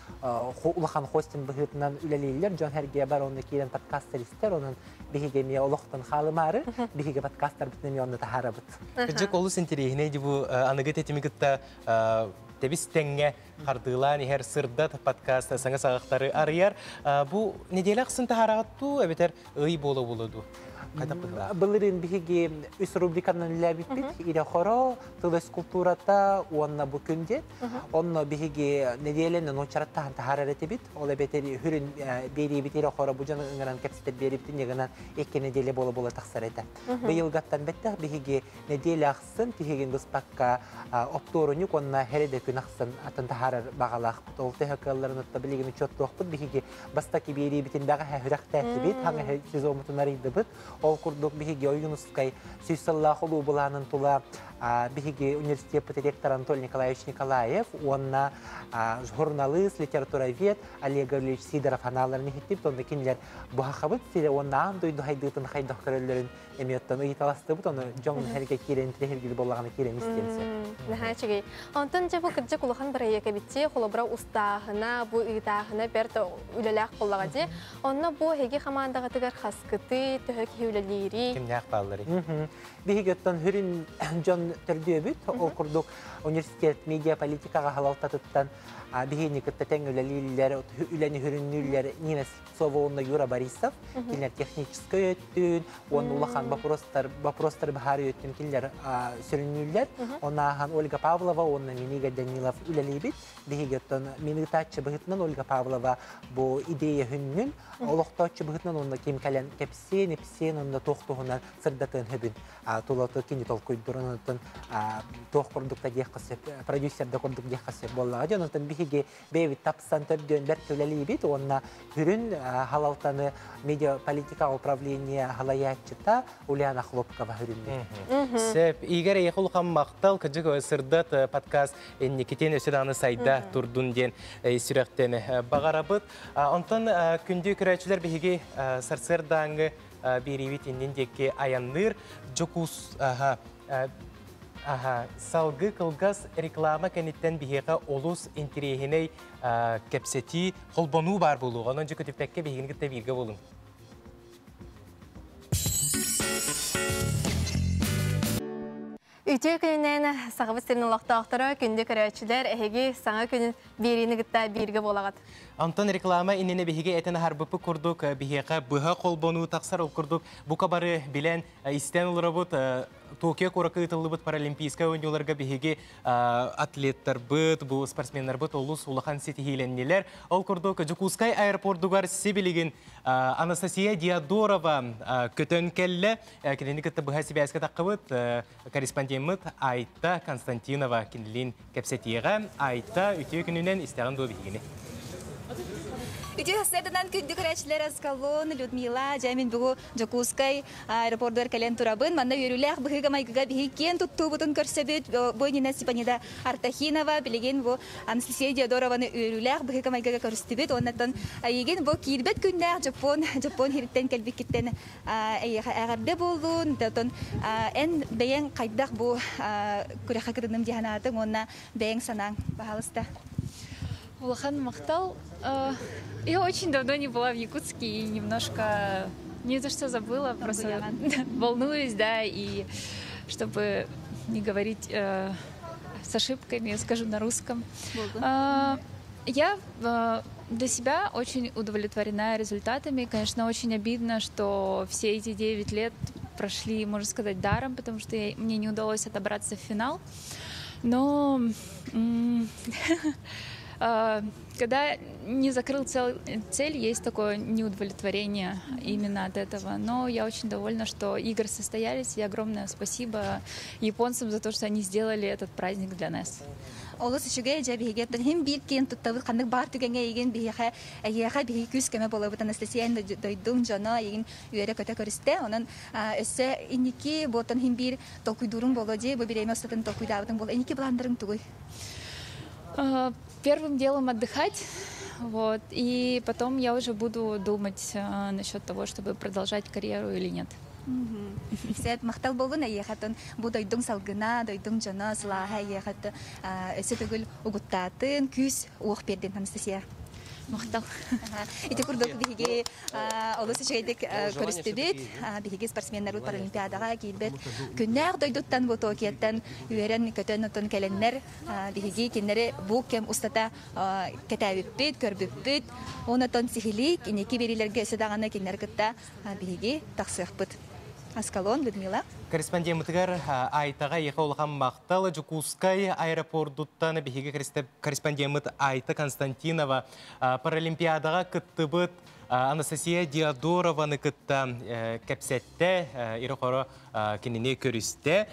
улахан хостинг быгытынан үлелейлер Джон Херге бар оны кирен подкасттар истер онун биһиге мия олохтон халымары биһиге подкасттар битинде аны таharabыт Кыжык олус интерехне дибу аныгы тетимигитта Тебистеңге қардылан ехер сырдат подкаст саңа сағақтары арияр. Бұ неделі ақсын тахарағатту, әбетер ұй болу-болуду. Былырын биһиги үс рубриканын ләбитбит, ире хоро, тылыс культурата, онна бу күнде, онна биһиги неделенен очараттахан тахарарete бит, ол әбетери хүрін бери бит ире хоро, бу жаны ыңыран кәпсетер бери бит, негынан эки неделе болу тақсар ете. Быйылгаттан беттах биһиги неделе ақсын, тихеген бұспаққа опторунюк, онна хереде күн ақсын атын тахарар бағалақ бит, ол техакаларын отта білеген учеттуақ бит, биһиги бастаки бери битин бағы хәхүрәқ тәхті бит, хаңа сезомутунарыйды бит, ол курдук биһиги Ойгунускай Сүйсаллах улуу буланын тула биһиги университет директор Анатолий Николаевич Николаев, онна журналист, литературовед Олег Ильич Сидоров аналарын хиттип, онда кинлер бухахабыт сире онна андойду хайдытын хайдах көрөллөрүн эмиоттан ыйталасты бут, оны Джон Херге кирен трехергил боллаганы кирен истенсе. Нахачыгы. Онтон жабу кыржы кулахан барайяка битти, холобра устахына, бу ыйтахына берді үлеләк қоллағади. Онна бу хеги хамандага тыгар хаскыты, төхөк хеулелери. Кимняк баллары. Биһиги оттон хүрүн Джон төрдөбүт, ол курдук университет медиа политикага халалтатыттан биһини кытта теңүлелилер, үлени хүрүннүлер Нина Слободна Юра Борисов, килер технический өттүн, он улахан вопростар бахары өттүн килер сүрүннүлер, онахан Ольга Павлова, онна Минига Данилов үлелибит, биһиги оттон минытачы быгытынан Ольга Павлова бу идея хүннүн, олоқточы быгытынан онна кемкален кепсен, эпсен, онна тоқтуғынан сырдатын хөбүн, тулаты кини толкуйдурун, оттон тоққурдукта дехқасы, продюсерда курдук дехқасы болла, онтон биһиги бэвит тапсан төрдөн беркөлелибит, онна хүрүн халалтаны медиа политика управления халаячыта Ульяна Хлопкова хүрүндө. Сеп, игер ехул хам мактал, кыжык сырдат подкаст Никитен өсөданы сайда турдун ден сүрөктен багарабыт. Онтон күндү көрөчүлөр биһиги сарсырдаңы берибит индендеки аянныр жокус салгы кылгас реклама кенеттен биһига олус интерехиней кепсети холбону бар болу. Онон жө көтүптекке биһигин кытта бирге болун. Үтө күнүнен сагыбыз сирин лохтоохторо күндү көрөчүлөр эһиги саңа күнүн берини гытта бирге болагат. Антон реклама инене биһиге этен харбыпы курдук биһига быха холбону таксар курдук бука бары билен истен улрабут Токио коракы тылыбыт паралимпийская ойноларга биһиги атлеттер быт, бу спортсменнер быт олус улахан сетихиленнелер. Ол курдук Жукускай аэропортугар сибилигин Анастасия Диадорова көтөн келле кенени кытта быха сибяска таккыбыт корреспондент Айта Константинова кинлин кепсетига Айта үтө күнүнөн истеген до биһигини. Үтө хасседан күндү көрөчүлөр Аскалон, Людмила, Жамин бугу Жокускай аэропорттор келен турабын. Манда йөрүләк быгыга майгыга биһикен туттубутун көрсөбүт. Бойнина Степанида Артахинова билеген бу Анастасия Диадорованы йөрүләк быгыга майгыга көрсөбүт. Оннан айген бу кирбет күндә Жапон хириттен келбиккеттен агарды болдун. Тотон эн беен кайдак бу күрәхә кырыным җаһанаты монна беен санаң баһалыста. Улахан Махтал. Я очень давно не была в Якутске и немножко ни за что забыла, просто волнуюсь, да, и чтобы не говорить с ошибками, скажу на русском. Я для себя очень удовлетворена результатами. Конечно, очень обидно, что все эти 9 лет прошли, можно сказать, даром, потому что мне не удалось отобраться в финал. Но когда не закрыл цель, есть такое неудовлетворение именно от этого. Но я очень довольна, что игры состоялись, и огромное спасибо японцам за то, что они сделали этот праздник для нас. Олус үшіге жа бігеттен хем бір кен тұттабы қанық бар түгенге еген бігеға әйеға бігі күз көмі болы бұтан Анастасиян дойдың жана еген үйері көті көрісті. Оның өсі инекі бұтан хем бір толкуйдурың болы де, бұл бірейме ұстатын толкуйдабытың болы. Инекі бұландырың түгой? Первым делом отдыхать, вот, и потом я уже буду думать насчет того, чтобы продолжать карьеру или нет. Сәт мақтал болғын әйеқатын бұл дойдың салғына, дойдың жана сылаға әйеқаты өсі түгіл ұғыттатын күз оқ берден, Анастасия. Мақтал. Ити күрдік бігі олысы шайдық көрісті бет, бігі спортсменнер ұл паралимпиадаға кейбет. Күннәр дойдыттан бұл тоқияттан үйерен көтен ұтын кәленнер бігі кеннері бұл кем ұстата кәтәбіп бет, көрбіп бет. Онытын сихилик, инекі берілерге өсі дағаны кеннер күтті бігі тақсық бұд. Аскалон, Людмила. Корреспонденттігер айтаға еқа олған мақталы Жукускай аэропорттан бігеге корреспондент айты Константинова паралимпиадаға күттібіт Анастасия Диадорованы күтті кәпсетті, ирі-қоры кеніне көрісті.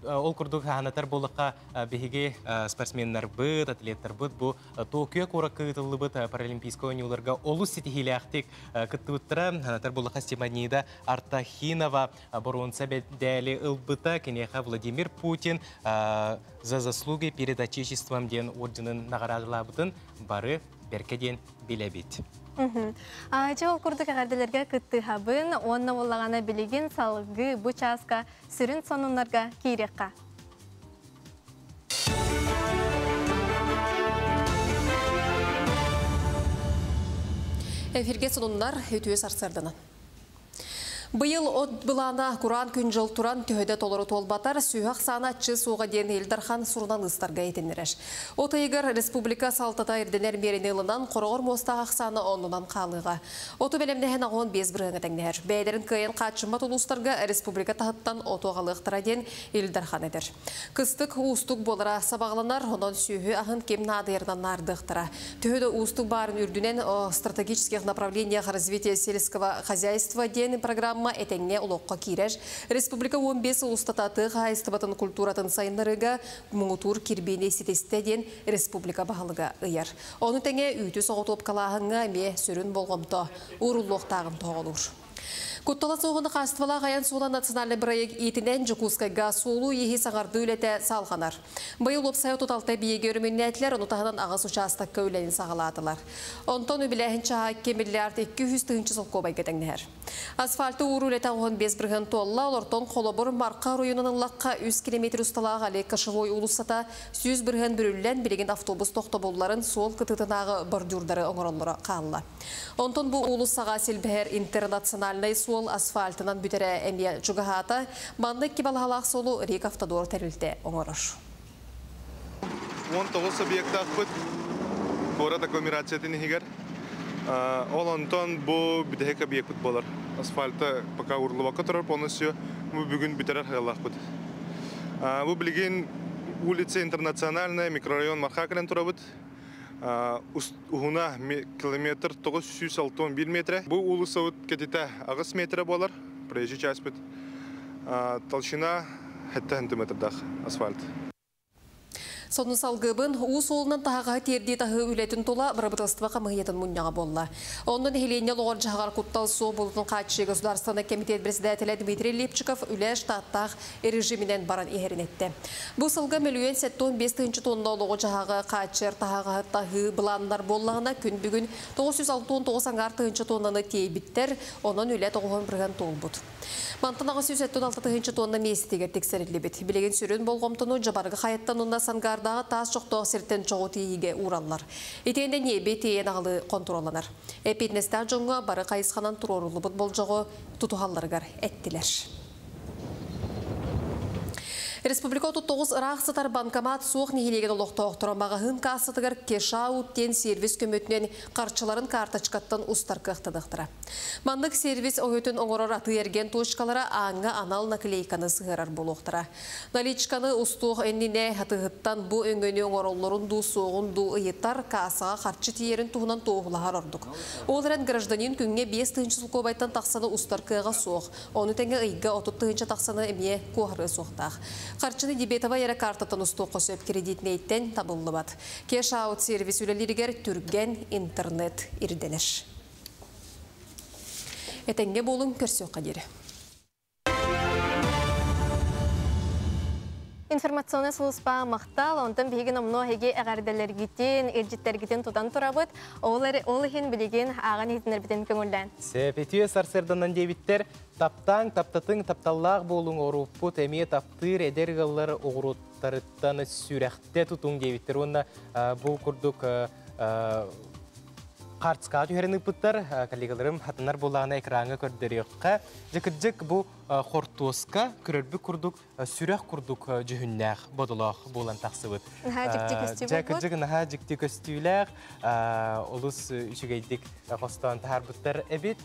Ол күрдік ғанатар болыққа бігеге спортсменнер бұд, атлеттер бұд, бұл Токио қора күтілі бұд паралимпийскі ойнеуларға олу сетихилі ақтық күтті бұттыра. Ғанатар болыққа Степанида Артахинова бұрынса бәдәлі ұлбыта кенеға Владимир Путин за заслуги перед Отечеством ден орденын нағарадыла бұтын бары беркеден білебет. Жол күрдік ағарделерге күтті хабын, онына олағана білеген салғы бұ часқа сүрін сонынларға кейрекқа. Эфирге сонунлар өтуес арсардынан. Быйыл от былана Куран күн жыл туран түйеді толыры толбатар сүйақ санатчы суға ден Елдархан сұрынан ұстарға етінереш. От айгар республика салтата ерденер мерен елынан қорғыр мостақ ақсаны онынан қалыға. Оты бәлемдеген ағуын без біріңі тәңнер. Бәйдерін көйен қатшымат ұлыстарға республика тағыттан оты ғалықтыра ден Елдархан едір. Кыстық ұстық болыра сабағланар, онын сүйі ағын кем надырынан ардықтыра. Түйеді ұстық барын үрдінен стратегических направлениях развития сельского хозяйства ден программа этеңне улоққа киреш. Республика 15 ұлыстататы ғайыстыбатын культуратын сайынларыға мұңытур кирбейне сетестеден республика бағылыға ұяр. Оны тәңе үйті соғытылып қалағыңа ме сүрін болғымты, ұрыллоқтағым тоғылыр. Куттала соғыны қастывала ғаян суына национальный проект етінен Жукускайға солу ехи саңарды өлеті салғанар. Байыл опсайы тұталтай бейеге өрімінне әтілер, оны тағынан ағыз участыққа өләнін сағаладылар. Онтон өбіләхін чаға 2 миллиард 200 тыңчы солқо байгетіңдер. Асфальты ұр өлеті 15 бірген толла, олортон қолабыр марқа ройынының лаққа 100 км ұсталаға әлі кашывой ұлыстата 100 бірген бүрілілен білеген автобус тоқтоболларын сол кытытынағы бордюрдары оңырынлары қалла. Онтон бұл ұлысаға селбәр интернациональный сол асфальтынан бүтере әмия жүгіғата, банды кебалғалақ солу рек автодор тәрілді оңырыш. 19 объекті ақпыт, город агломерациятын егер. Ол онтон бұл бүдәхек объект болар. Асфальты пока ұрлываққа тұрар, полностью бүгін бүтерер ғалақпыт. Бұл білген улица интернациональная, микрорайон Мархакален тұрабыт. Уғына километр 961 метр. Бұл улысы кететі ағыз метр болар, проезжий часть бит. Толщина 7 метрдақ асфальт. Сонын салғыбын ұс олынан тағаға терді тағы үлетін тола бірбірістіва қамығетін мұнняға болла. Онын хелене лоғыр жағар құттал со болытын қатшы Государственный комитет председателі Дмитрий Лепчиков үлі штаттақ режимінен баран ехерін етті. Бұл салғы миллион 75 тонна лоғыр жағаға қатшыр тағаға тағы бұланлар боллағына күн бүгін 969 тоннаны тейбіттер, онын үлі 91 тол бұд. Мантынағы сүйсеттен 6 тонна местеге тексерілі бет. Білеген сүрін болғымтыну жабарғы қайаттан онда сангардағы тас жоқтығы сертен жоғы тейіге ураллар. Етенде не бетейен ағылы контролланар. Эпетнестен жоңға бары қайысқанан тұрорулы бұд бол жоғы тұтуғалларғар әттілер. Республика 39 Рақсытар банкомат суық нехилеген олықта оқтырамаға ғын қасытығыр кеша үттен сервис көмөтінен қарчыларын карточкаттан ұстар қықтыдықтыра. Мандық сервис оғытын оңырар аты ерген точкалара аңға анал наклейканы сығырар болуқтыра. Наличканы ұстуық өніне атығыттан бұ өңгөне оңыролларын ду соғын ду ұйыттар қасыға қарчы тиерін туғынан тоғылағар ордық. Оларын гражданин күнге 5 тыңчы көбайттан тақсаны ұстар қыға соқ. Оны тәңге ұйға 30 тыңчы тақсаны әме қоғыры соқтақ. Қарчыны дебетова әрі картатан ұсту қосып кредитнейттен табылы бат. Кеш аут сервис үлелерігер түрген интернет ирделеш. Әтенге болың көрсеу қадері. Информационный служба мақтал, онтан бейген омнохеге әғардалергітен, әржеттергітен тұдан тұрабыд, олығын білеген аған етінер бітен көңілден. Сәпетіе сарсырданан дебіттер, таптаң, таптатың, тапталлақ болың оруппут, әме таптыр әдергалар оғыруттарыттаны сүрәқте тұтың дебіттер. Онда бұл күрдік Қартысқа түйерін ұпыттар, коллегаларым хатынар болағына экранға көрдіріққа. Жекіржік бұл қортуысқа көрірбі күрдік, сүрәқ күрдік жүхіннәқ бодылақ болан тақсыбыд. Жекіржік наға жікті көстүйләқ, олыс үшігейдік қостан тағарбыттар әбет,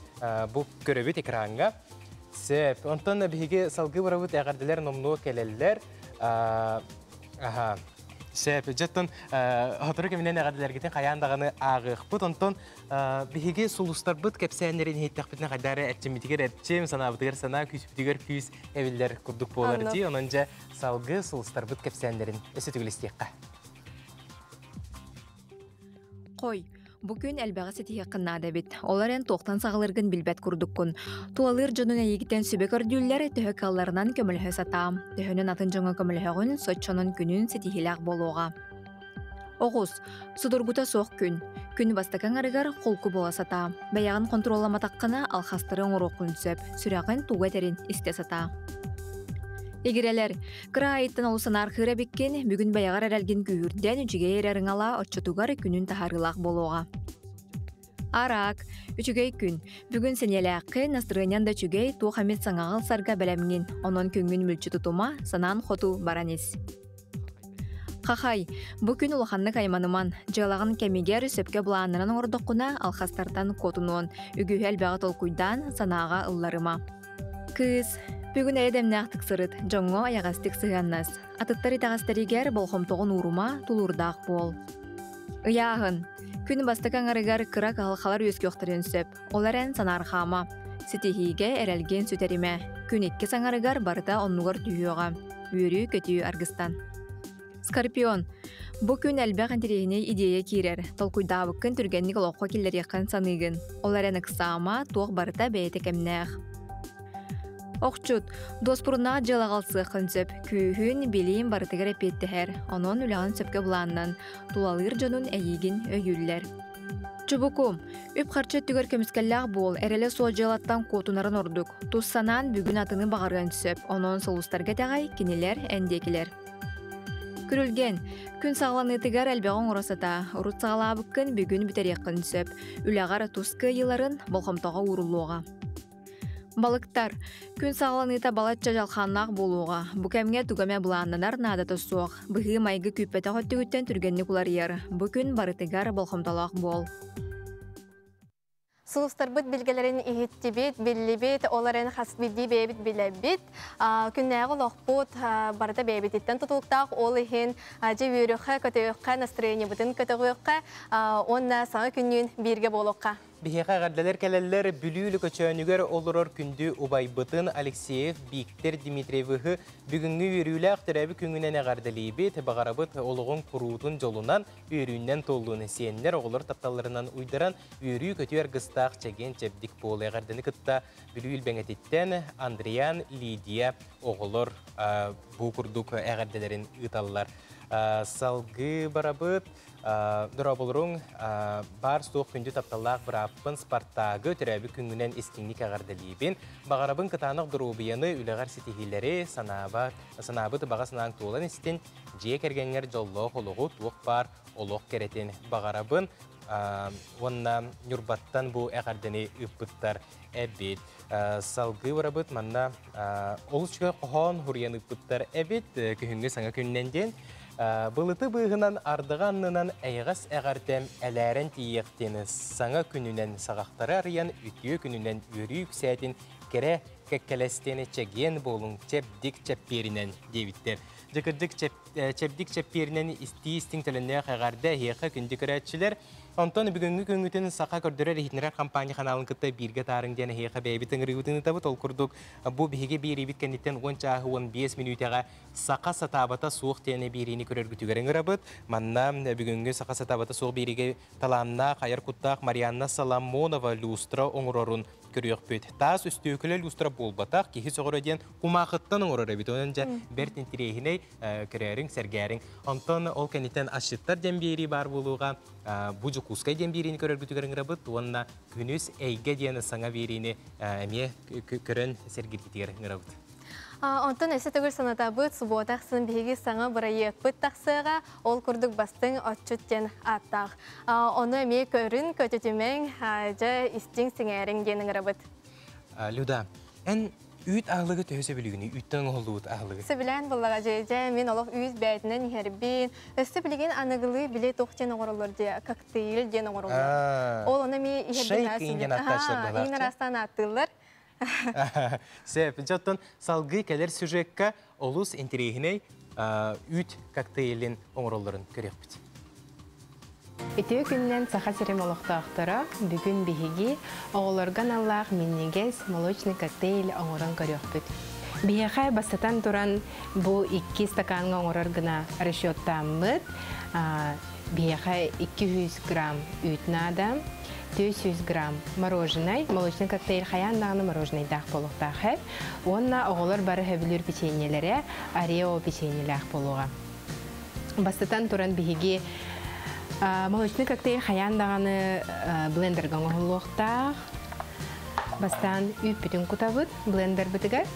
бұл көрібет экранға. Сәп, онтан бейге салғы бұрабыт әғарділер номнуы кәлелілер. Сәп, жаттан ғатыры кемінен әғадыларгетін қаяндағаны ағық бұд, онтан бейге сұлыстар бұд кәпсәнерін хейттақ бітіне қайдары әтчемітігер әтчем, сана бұдығыр сана, күсіптігер күйіс әвелдер күрдік болар дей, онынша салғы сұлыстар бұд кәпсәнерін өсі түгілістеққа. Қой. Бүгін әлбәғі сетіге қыннады бет. Оларын тоқтан сағылырғын білбәт күрдіккін. Туалыр жонын әйгітен сөбек өрдюллер төхі қалларынан көмілі сатам. Төхінің атын жоңы көміліғын сотчонын күнін сетігіләқ болуға. Оғыз, судыргута соқ күн. Күн бастакан арығар қолқы бола сата. Бәяғын контролламатаққына алхастырын ұрықын сөп. Сүрәғын туға тәрін істе сата. Егерелер, қыра айттан олысан арқыра беккен, бүгін баяғар әрәлген күйірден үчіге ерерің ала отчытуғар күнін тахарылақ болуға. Арақ, үчігей күн, бүгін сенеләққы настырғанyan да чүгей туғамет саңағыл сарға бәләмген, онын күнгін мүлчі тұтума санан хоту баранес. Қақай, бүкін ұлықанны кайманыман, жағылағын кәмегер сөпке бұланырын ордыққына алхастардан котынуын, үгі әлбәғі толкуйдан санаға ылларыма. Кыз, бүгін әйдемні ақтық сырыт, жоңғы аяғастық сығаннас. Атыттары тағастаригер болхомтоғын ұрума тулурдақ бол. Ұяғын, күн бастықан арығар қырақ алқалар өскі оқтарын сөп. Оларын санархама. Сетихиге әрәлген сөтеріме. Күн етке саңарығар барда оннуғар түйіға. Үйірі көтүйі арғыстан. Скорпион. Бұ күн әлбәқ әнтерегіне идея керер. Толкуйдабықын түргенник олыққа келдер яққан санығын. Оларын ұқсама туық барда бәйті кәмнәқ. Оқчут, доспұрына жалағалсы қынсөп, күйін білейін барытығыр әпеттігер, оның үліған сөпке бұланнан, тулалыр жонын әйігін өйіллер. Чубукум, үп қарчы түгір көміскәлләқ бол, әрелі сол жалаттан котунарын ордық. Туссанан бүгін атыны бағарған сөп, оның солыстарға тағай кенелер әндекілер. Күрілген, күн сағланытығар әлбәғын ұрасата, ұрыт сағалабыққын бүгін бітереққын сөп, үліғар тұсқы еларын болхамтаға урулуға. Балықтар, күн сағаланыта балатча жалқаннақ болуға, бүкәмге түгәмә бұланнанар надаты соқ, бұғы майғы күппәті қоттығыттен түргенні құлар ер, бүкін барытығар болхамталақ бол. Сылыстар бұд білгелерін ехетті бет, білі бет, оларын қасбеді бейбіт білі бет. Күннәғі лоқпұт барда бейбіттен тұтылықтақ, ол ехен же үйріққа, көтіғіққа, настроение бұтын көтіғіққа, онна саңа күннен берге болуққа. Бихеға ғардалар кәлелер бүлілі көчөнігер олырор күнді Убайбытын Алексеев Биктер Дмитриевығы бүгінгі үйрілі ақтырабы күнгінен ғардалейбет бағарабыт олығын құруытын жолынан үйріннен толуыны сенлер оғылыр тапталарынан ұйдыран үйрі көті әргістақ чәген чәбдік болы ғарданы күтті бүліл бәңететтен Андриан Лидия оғылыр бұ күрдік әғардаларын ұталылар. Salgı barabıt, durabulurun bar soğuk gündü taptalaq bırapın Spartagı türebi küngünen iskinlik ağardalibin. Bağarabın kıtanıq durubiyanı üleğer sitihilleri sanabıt bağa sanağın tuğulan istin jeye kergenler jolloq oluğu tuğuk bar oluq keretin bağarabın. Onunla nürbattan bu eğardani ıppıttar ebit. Salgı barabıt manna oluşçuğa qoğan huryan ıppıttar ebit kühüngü sana künnenden. Bılıты быһынан ардығаннынан әйғас әғардем әләрін тиектені саңа күнінен сағақтары арыян үтіе күнінен өрі үксәтін кере кәккәлестені чәген болың чәпдік чәпперінен девіттер. Жекірдік чәпдік чәпперінен істі-істің тіліне қағарда еқі күнді көрәтшілер. Антон бүгінгі күнгітін сақа көрдірер ехінірер компания қаналын күтті бірге тарың дені еқі бәйбітің рүйутыны табыт ол күрдік. Бұ бігі бір ебіт кәнеттен 10-15 минутаға сақа сатабата суық тені біріні көрер күтігерін ұрабыт. Манна бүгінгі сақа сатабата суық біріге таламна, қайыр құттақ Марианна Соломонова люстра оңырорын көріқ бөт. Тас үсті өкілі люстра болбатақ, кейі соғыр өден құмақыттан оңырыр бет. Онынша бәртін тірейіне көрерің, сәргәрің. Антон ол кәнеттен ашыттар ден бері бар болуға бұжы кускай ден беріні көрер күтігерін ғырабыт, онына күніз әйге дені саңа беріні әме көрін сәргер кетігерін ғырабыт. Онтон өсі түгіл санатабыт, сұботақсын бейгі саңа бұрайық бұт тақсыға, ол күрдік бастың отчуттен аттақ. Оны әме көрін көтетімен жа істің сіңерін денің ғырабыт. Люда, ән үйт ағылығы төсі білігіні, үйттің олуыт ағылығы? Сөбілән болаға жайжа, мен олық үйт бәйтінен ербен. Өсі білген анығылы біле тоқтен оғырылыр де, коктейл ден оғырылыр. Ол оны мен ербен асылы. Сәп, жаттан салғы кәлер сюжетка олус интерегіне үйт коктейлін оңырылырын көрек біт. Өтеу күннен сақа серем олықтақтыра бүгін бігіге оғылырған Аллах меннегес молочный коктейль оңырын көрек біт. Бігіғай бастатан тұран бұл 2 стаканға оңырыр гына расчеттан бұд. Бігіғай 200 грамм үйтнада, 200 грамм мороженое, молочный коктейль хаяндағыны мороженое дақ болуқтақ әп. Онна оғылыр бары хөбілер печенелері, Орео печенелі ақ болуға. Бастатан тұран бігіге молочный коктейль хаяндағыны блендерға оғылуқтақ. Бастан үйіп бүтін құтабыд, блендер бітігер.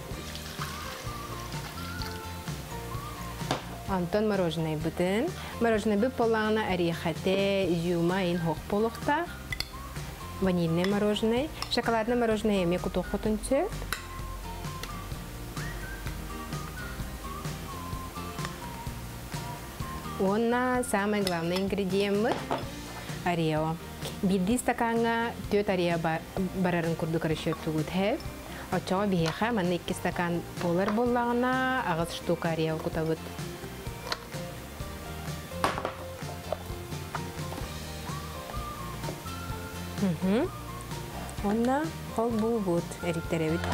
Антон мороженое бүтін. Мороженое бүп болағына әрейхәте, изюма ен хоқ болуқтақ. Ванильное мороженое. Шоколадное мороженое еме құту құтын түсіп. Онна самый главный ингредиент – Орео. Бидди стаканға 4 Орео барарын күрдік расчетті күтіп. Очоға бейеға маны 2 стакан болар болағына ағыз штук Орео күтабыд. Онна қол бұл бұд әриттер әбіт.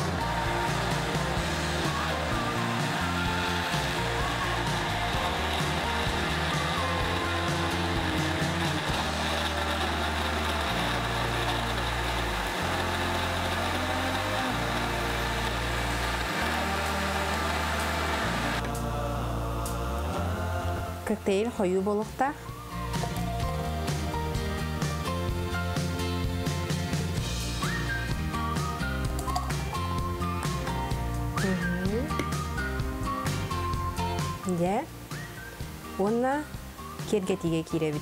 Коктейль қою болуқта. Де, онна кергетиге киребит.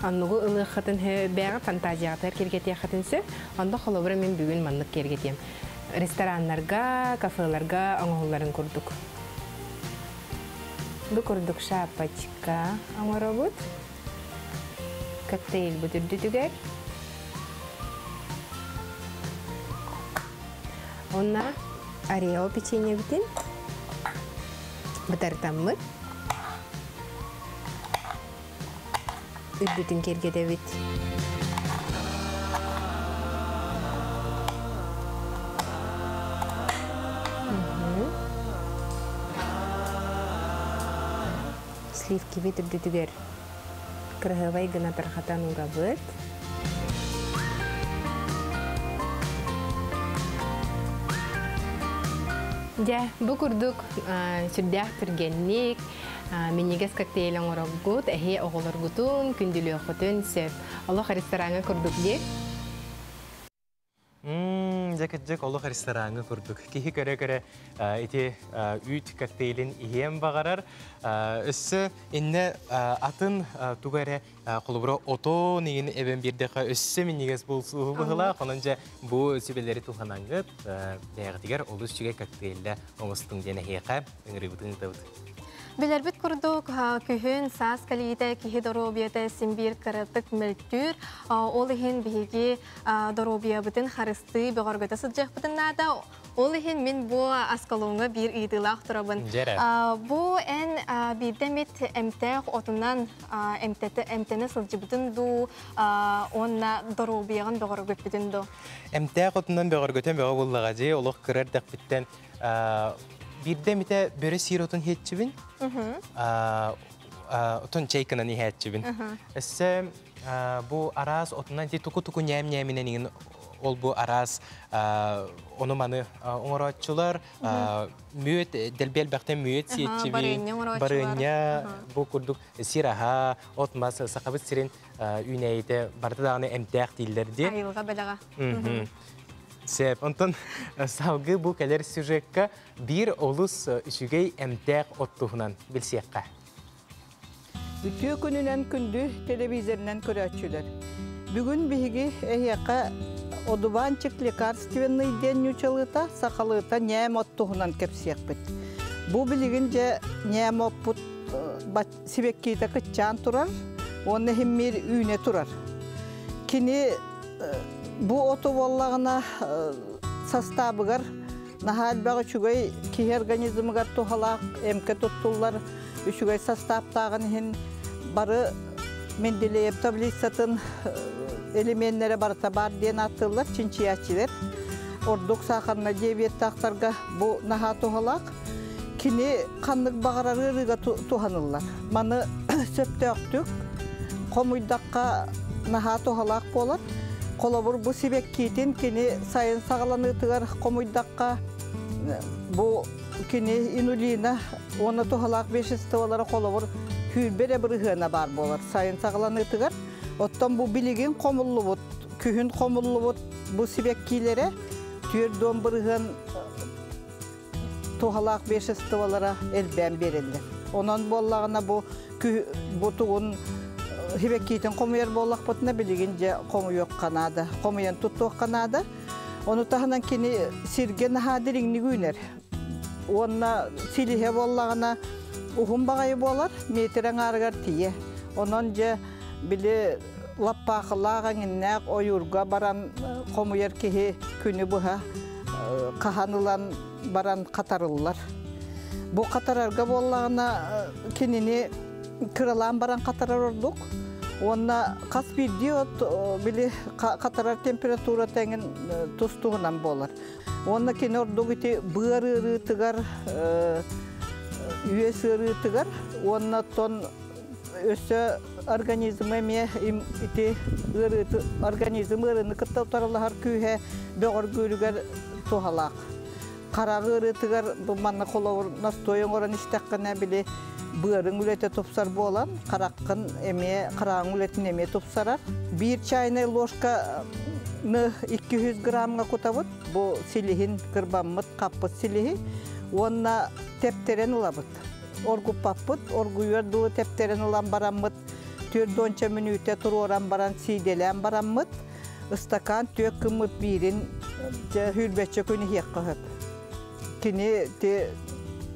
Аннугу ылы қатын бәғі фантазиятар кергетия қатын сөп, анда қолабыры мен бүгін манлық кергетием. Ресторанларға, кафеларға аңғыларын көрдік. Бұл көрдік шапачка аңғыра бұд. Коктейл бұтырды түгер. Онна Орео печенье бітін. Бұтартаммыд. Үдбүтін кергеде бит. Сливки бит үдбүтігер. Крахывай гына тархатан уға бұд. Ja, bu kurduk sürdüğü türgenlik, miniges kokteylen oragut, oğulurgutun, kündülüğütün söp. Allah restorana kurduk diye. Жекет-жек олық ресторанға көрдік. Кейі көрі-көрі еті үйт коктейлін ием бағарар. Өссі инне атын туғары қолыбыра ото неген әбен бірдеқа өссі мен негіз бұл суғы бұғыла. Қонынша бұл сөбелері тұлғанаңғыт. Дәғітігер ол үстіге коктейлі оңыстың дене хейқа өңірі бұтың дауды. Билербит курдук күхін саас калиите кихи доробияты симбир каратык мөлтүр ол ихин биһиги доробия бытын харысты бөгөргөтө сыджак бытын нада ол ихин мен бу аскалоңга бир ыйдылак турабын. Бу эн бирдемит эмтек отунан эмтени сылжы бытын ду онна доробиягын бөгөргөт бытын ду. Эмтек отунан бөгөргөтөн бөгө буллага же олук кырардак биттен birde mite böyle sirotun hetçibin, otun çeykinin hetçibin. Esse bu araz otundan ti tuku nyeminen ol bu araz onu manı onroçular müet delbel bakten müet siyetçibi barınya bu kurduk siraha otmaz sakabıt sirin üneyde barda dağını emtek dillerdi. Ayılga belaga. Sep, ondan savgı bu kadar sürekli bir olus üçügey emtek ottuğunan bilsiyekka. Bütün gününden kündü televizyondan körüçüler. Bugün bihigi ehiyaka oduban çıklikar stivenli denyu çalıta sakalıta nyem ottuğunan kepsiyek bit. Bu biligince nyem oput sivekkita kıçan turar, onu himmir üne turar. Kini bu otovallağına sastavıgar nahal bağı çugay ki organizmgar tohalak emke tutullar çugay sastavtağın hin barı mendeleyip tablisatın elementlere barta bar diyen atıllar çinçiyaçiler orduk sakarına ceviyet taktarga bu naha tohalak kini kanlık bağırarıga tuhanırlar manı söpte öktük komuydakka naha tohalak bolar kolabur bu sibek kitin kini sayın sağlanı tıgar komuydakka bu kini inulina ona tohalak 500 tavalara kolabur hülbere bir hına bar bolar sayın sağlanı tıgar ottan bu biligin komullu bot kühün komullu bot bu sibek kilere tür don bir hın tohalak 500 tavalara elben berildi onun bollağına bu tuğun Hibekkitin komuyar bollak potuna biligince komu yok kanada, komuyan tuttuğu kanada. Onu tahanan kini sirge nahadirini güner. Ona silihe bollağına uhum bağayı bolar, metren argar tiye. Onunca bile lappakılağın innek oyurga baran komuyar kihi günü buha kahanılan baran katarıllar. Bu katararga bollağına kinini kıralan baran katarar olduk. Ona kas bir diyor bile katarar temperatura tengin tustuğundan bolar. Ona kini olduk iti bığırı tıgar, üyesi tıgar. Ona ton öse organizmaya iti organizm ırını kıtta utarılahar kühe beğer gülüger tuhalak. Karağı tıgar bu manna kolor nastoyun oran istekkene bile bığırın ülete topsar bolan, karakın emeye, karağın ületin emeye topsarar. Bir çayına loşkanı 200 gramga kutabıt, bu silihin kırbamıt, kapıt silihi, ona tepteren ulabıt. Orgu papıt, orgu yurdu tepteren ulan baramıt, tür donça minüte turu oran baran sidelen baramıt, ıstakan tüy kımıt birin, hülbeçe künü hiyakka höp. Kini te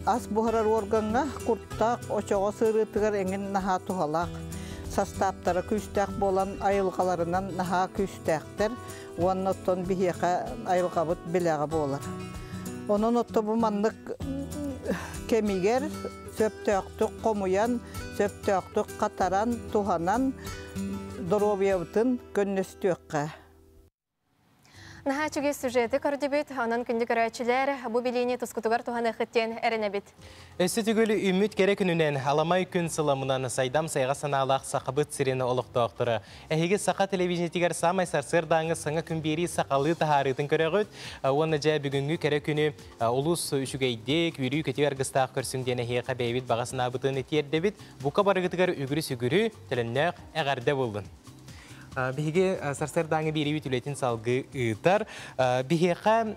as buharar organga kurtak oçoğa sırıtıgar engin naha tuhalak. Sastaptara küstek bolan ayılgalarından naha küstektir. Onnoton bihiyaka ayılgabıt bilaga bolar. Onun otto bu manlık kemiger, söptöktük komuyan, söptöktük kataran, tuhanan, dorobiyavıtın gönlüstükke. Наха чуге сюжеті көрдебет, онын күнді көрәчілер бұ білейіне тұскутығар туған әқіттен әрінебет. Өсі түгілі үміт керек күнінен аламай күн сыламынан сайдам сайға саналақ сақыбыт сирені олық доқтыры. Әхеге сақа телевизиятигер самай сарсырдаңы саңа күнбері сақалы тахарытын көрегіт. Оны жа бүгінгі керек күні ұлыс үшігейдек, үйрі көтігер ғыстақ көрсіңден әхеге қабайбет бағасына бұтын етердебет. Бұқа барығытығар үгірі-сүгірі тіліннәқ әғарды болдың. Биһиге сарсырдаңы бири ütületин салгы ытар. Биһиға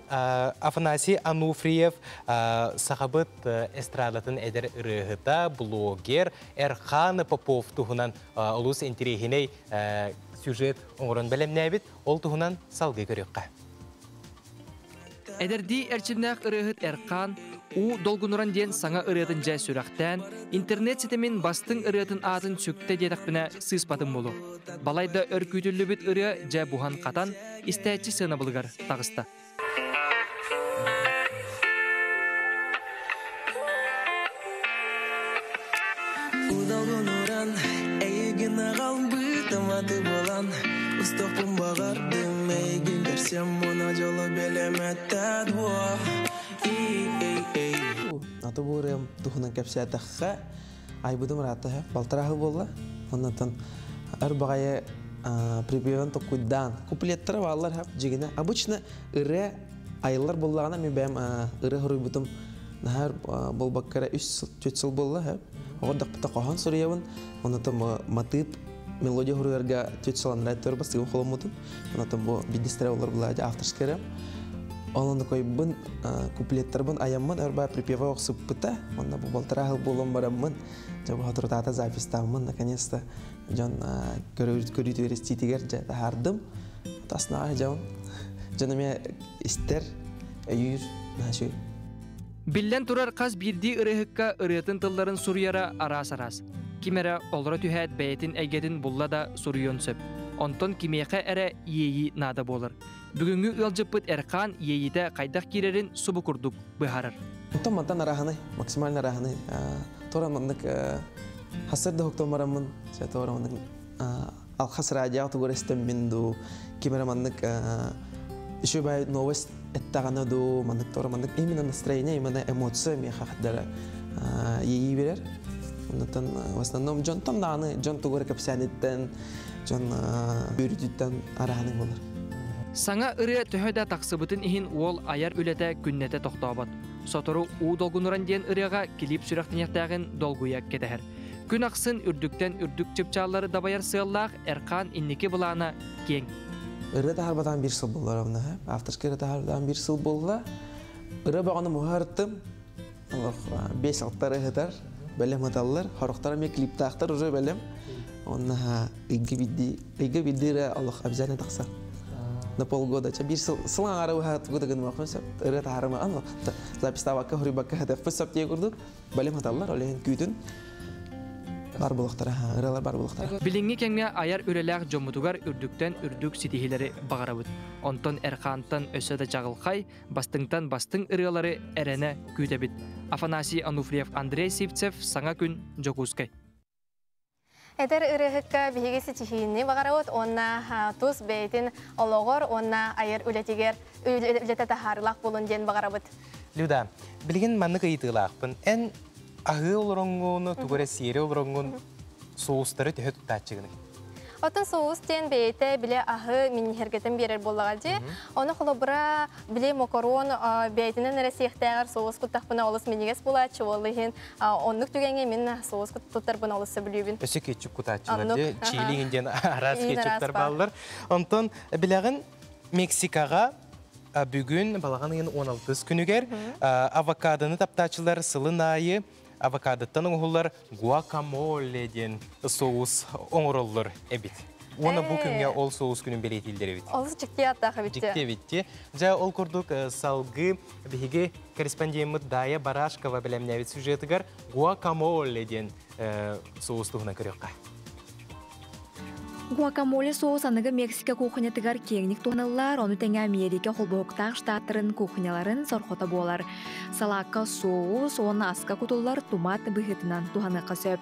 Афанасий Ануфриев сахабыт эстрадатын эдер ырыгыта блогер Эрхан Попов туһунан улус интерехиней сюжет оңорон белемнәбит, ол туһунан салгы көрөккә. Эдерди эрчимнәк ырыгыт Эрхан у долгунуран ден саңа ырыгытын жай сүрәктән, интернет сетемен бастың ырыгытын атын сүкте дедақпына сыспатын болу. Балайда өркүтүллү бүт ыры жай бухан қатан, истәйтчі сына бұлғар тағыста. Удалгунуран, әйгін ағал бұтыматы болан, ұстықпын бағардым, әйгін көрсем мұна жолы белеметтәд буа. Аты бұрым тұхынан кәпсиятаққа айбудым ратығы балтырағы болла. Оннан әр бағайы припевен тоқуйдан куплеттері балар жегіне. Обычно ұры айылар боллағына мен бәйім ұры ғырый бұтым нәр бол баққара 3 сыл болла. Оғырдақ бұта қоған сұрыявын. Оннан матып мелодия ғырыярға 3 сылан рәттері бастығын қолым мұтын. Оннан бидістері олар бұлады авторскері. Оланды койбын куплеттербын аяммын өрбай припева оқсып бұта. Онда бұл балтырағыл болым бараммын. Жабы ғатыртата запиставмын. Наконец-то жон көріт вереститігер жадағардым. Тасынаға жауын. Жоныме істер өйір нашу. Биллен турар қаз бірді ұрығыққа ұрығытын тылларын сұрыяра арас-арас. Кимері олыра түхәт бәйетін әйгетін бұлла да сұрыйон сөп. Онтон кимеқі әрі ейі нада болыр. Бүгінгі ұлжыппыт Эрхан ейіті қайдақ керерін сұбы күрдік бұхарыр. Онтон мантан араханы, максималін араханы. Тора мандық хасырды хоқтау марамын. Тора мандық алхас радиату көрестен менду. Кемері мандық үші бай новость әттағаны ду. Мандық тора мандық именно настроение, именно эмоция меха қаддары ейі берер. Онтон в основном жон томдағаны, жон туғыры кәпсәнеттен, жон бүйрдіттен араханы болыр. Саңа ыры төһөдә тақсыбытын иһин ол аяр үләтә күннәтә тоқтабат. Сотору у долгунуран ден ырыга килип сүрәктенәктәген долгуяк кетәһәр. Күн ақсын үрдүктән үрдүк чыпчалары дабаяр сыаллах Эрхан иннеке булана кең. Ыры тахарбатан 1 сыл булар авна. Авторскер тахарбатан 1 сыл булла. Ыры баганы мухартым. Аллах 5-6 ырыгытар. Белем аталлар, характар ме клип тахтар уже белем. Онна иге бидди Аллах обязательно тахса. На полгода. Bir сылаң ары уһат гудагын мақмаса ыры тахарма анла. Запистава кахри бакка хадaf фысап тие курдук. Белем аталлар олен күтүн. Бар булактар, ыралар бар булактар. Билинги кеңме аяр үреләк жомутугар үрдүктән үрдүк ситихиләре багарабыт. Онтон Эрхантан өсөдә жагылхай, бастыңтан бастың ырылары әрәне күтәбит. Афанасий Ануфриев, Андрей Сивцев, Саңа күн, Жокускай. Эдер ырыгыкка биһиги ситихини багарабыт, онна туз бейтин ологор, онна айыр үлетигер үлете тахарлак болун ден багарабыт. Люда, билген манны кыйтылакпын. Эн агы олороңгону тугуре сире олороңгон соустары төһө тутачыгыны. Отын соус тен бейте биле ахы мин хергетен берер боллагаджи. Оны холобра биле макарон бейтинен ресехтәгәр соус куттакпына олыс минигес булачы олыһин. Оннук түгәнгә мин соус куттарбына олысы билүбин. Өсө кетчуп кутачылар, чилиңден арас кетчуптар баллар. Онтон билеген Мексикага бүгүн балаганын 16 күнүгер авокадоны таптачылар сылын айы авокадоттан оңғылар гуакамоле ден соус оңыроллар әбит. Оны бұл күнге ол соус күнін белетілдері бит. Олыс жікте аттағы бітті. Жікте бітті. Жа ол күрдік салғы бігі корреспондемет Дая Барашкова білемнәвет сюжетігар гуакамоле ден соус тұғына көріққа. Гуакамоле соус анығы Мексика кухнятыгар кеңник туғаналар, оны тәңе Америка холбоқтақ штаттырын кухняларын сорхота болар. Салака соус, оны аска кутулар томат бұғытынан туғаны қасөп.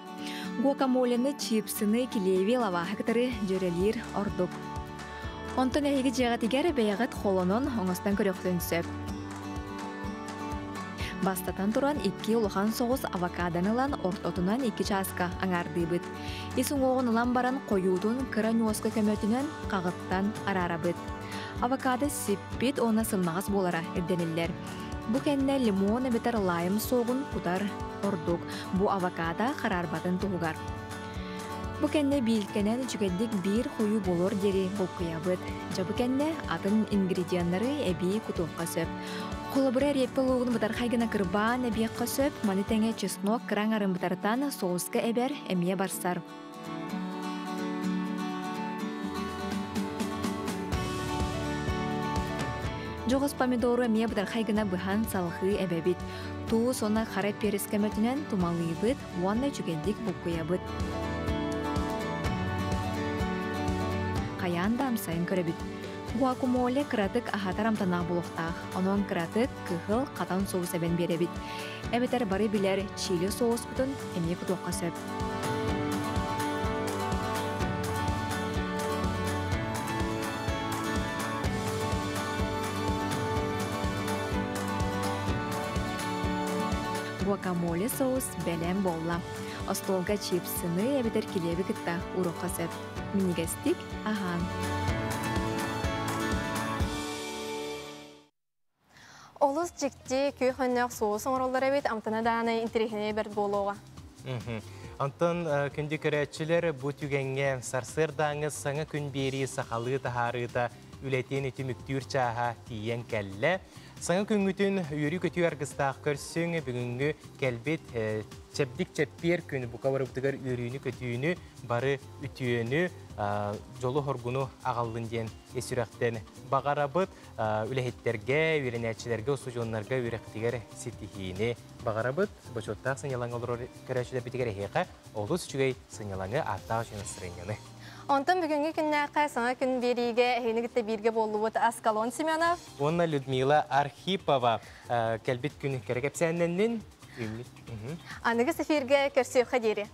Гуакамолені чипсыны килеви лавахықтары жөрелер ордық. Онтон әйгі жеғатигер бәйғат қолонын оңыстан көріқтен сөп. Бастатан туран 2 улахан соғыз авокадонылан ортотунан 2 часка аңарды бұд. Исің оғын ұлан баран қойудың кыранюоска көмөтінен қағыттан арара бұд. Авокадо сиппит оны сымнағыз болара үрденілер. Бұ кәнне лимон әбетер лайым соғын құдар ордук. Бұ авокадо қарарбатын туғығар. Бұ кәнне бейілкенен жүгендік бір қойу болор дері бұл қиябыд. Жабы кәнне атын ингредиенттары әбей күтуққа сөп. Қолыбыра реппел оғын бұтар қайгына кырбан әбейққа сөп, маны тәңе чеснок қыран арын бұтартан соғысқа әбер әмие барсар. Жоғыз помидоры әмие бұтар қайгына бұхан салғы әбәбет. Туы соны қарай перес кәмәтінен тумалы бұд, уанна жүгендік бұл қоябыд. Қаян да амсайын көребіт. Гуакамоле кыратык ахатарам тана булуқтақ. Онон кыратык кыхыл қатан соғыс әбен беребіт. Әбетер бары білер чили соғыс бұтын әме күтуққа сөп. Гуакамоле соғыс бәлем болла. Остолға чипсыны әбетер келебі кітта ұруққа сөп. Минигестик ахан. Олыс жекте көй қаннақ соғыс оңыролар әбет, амтана дағаны интерехіне бір болуға. Антон күнді көрәтшілер бұл түгенге сарсыр даңыз саңа күн бері сақалы тахарыта үлетен еті мүктүр чаға тиен кәлі. Саңа күнгітін үйері көтü арғыстақ көрсің бүгінгі кәлбет чәбдік чәппер күні бұқавары бұтығар үйеріні көтüйіні бары үтүйіні жолу хоргуну ағалдың ден есірәқтен бағарабыт үләхеттерге, үйренәтшілерге, ұсужонларға үйрәқтігер сетихиіне бағарабыт. Бөчоттақ сыңелаңы олар көрәшілер бітігер әйеқа, олыс үчігей сыңелаңы аттағы жүйін сырыңыны. Онтан бүгінгі күннәққа саңа күн беріге әйінігітті бірге болуыт Аскалон Семенов. Онна Людмила Архипова кәлбет күні кәрекепсәннен. Анығы сәферге көрсеуға дері.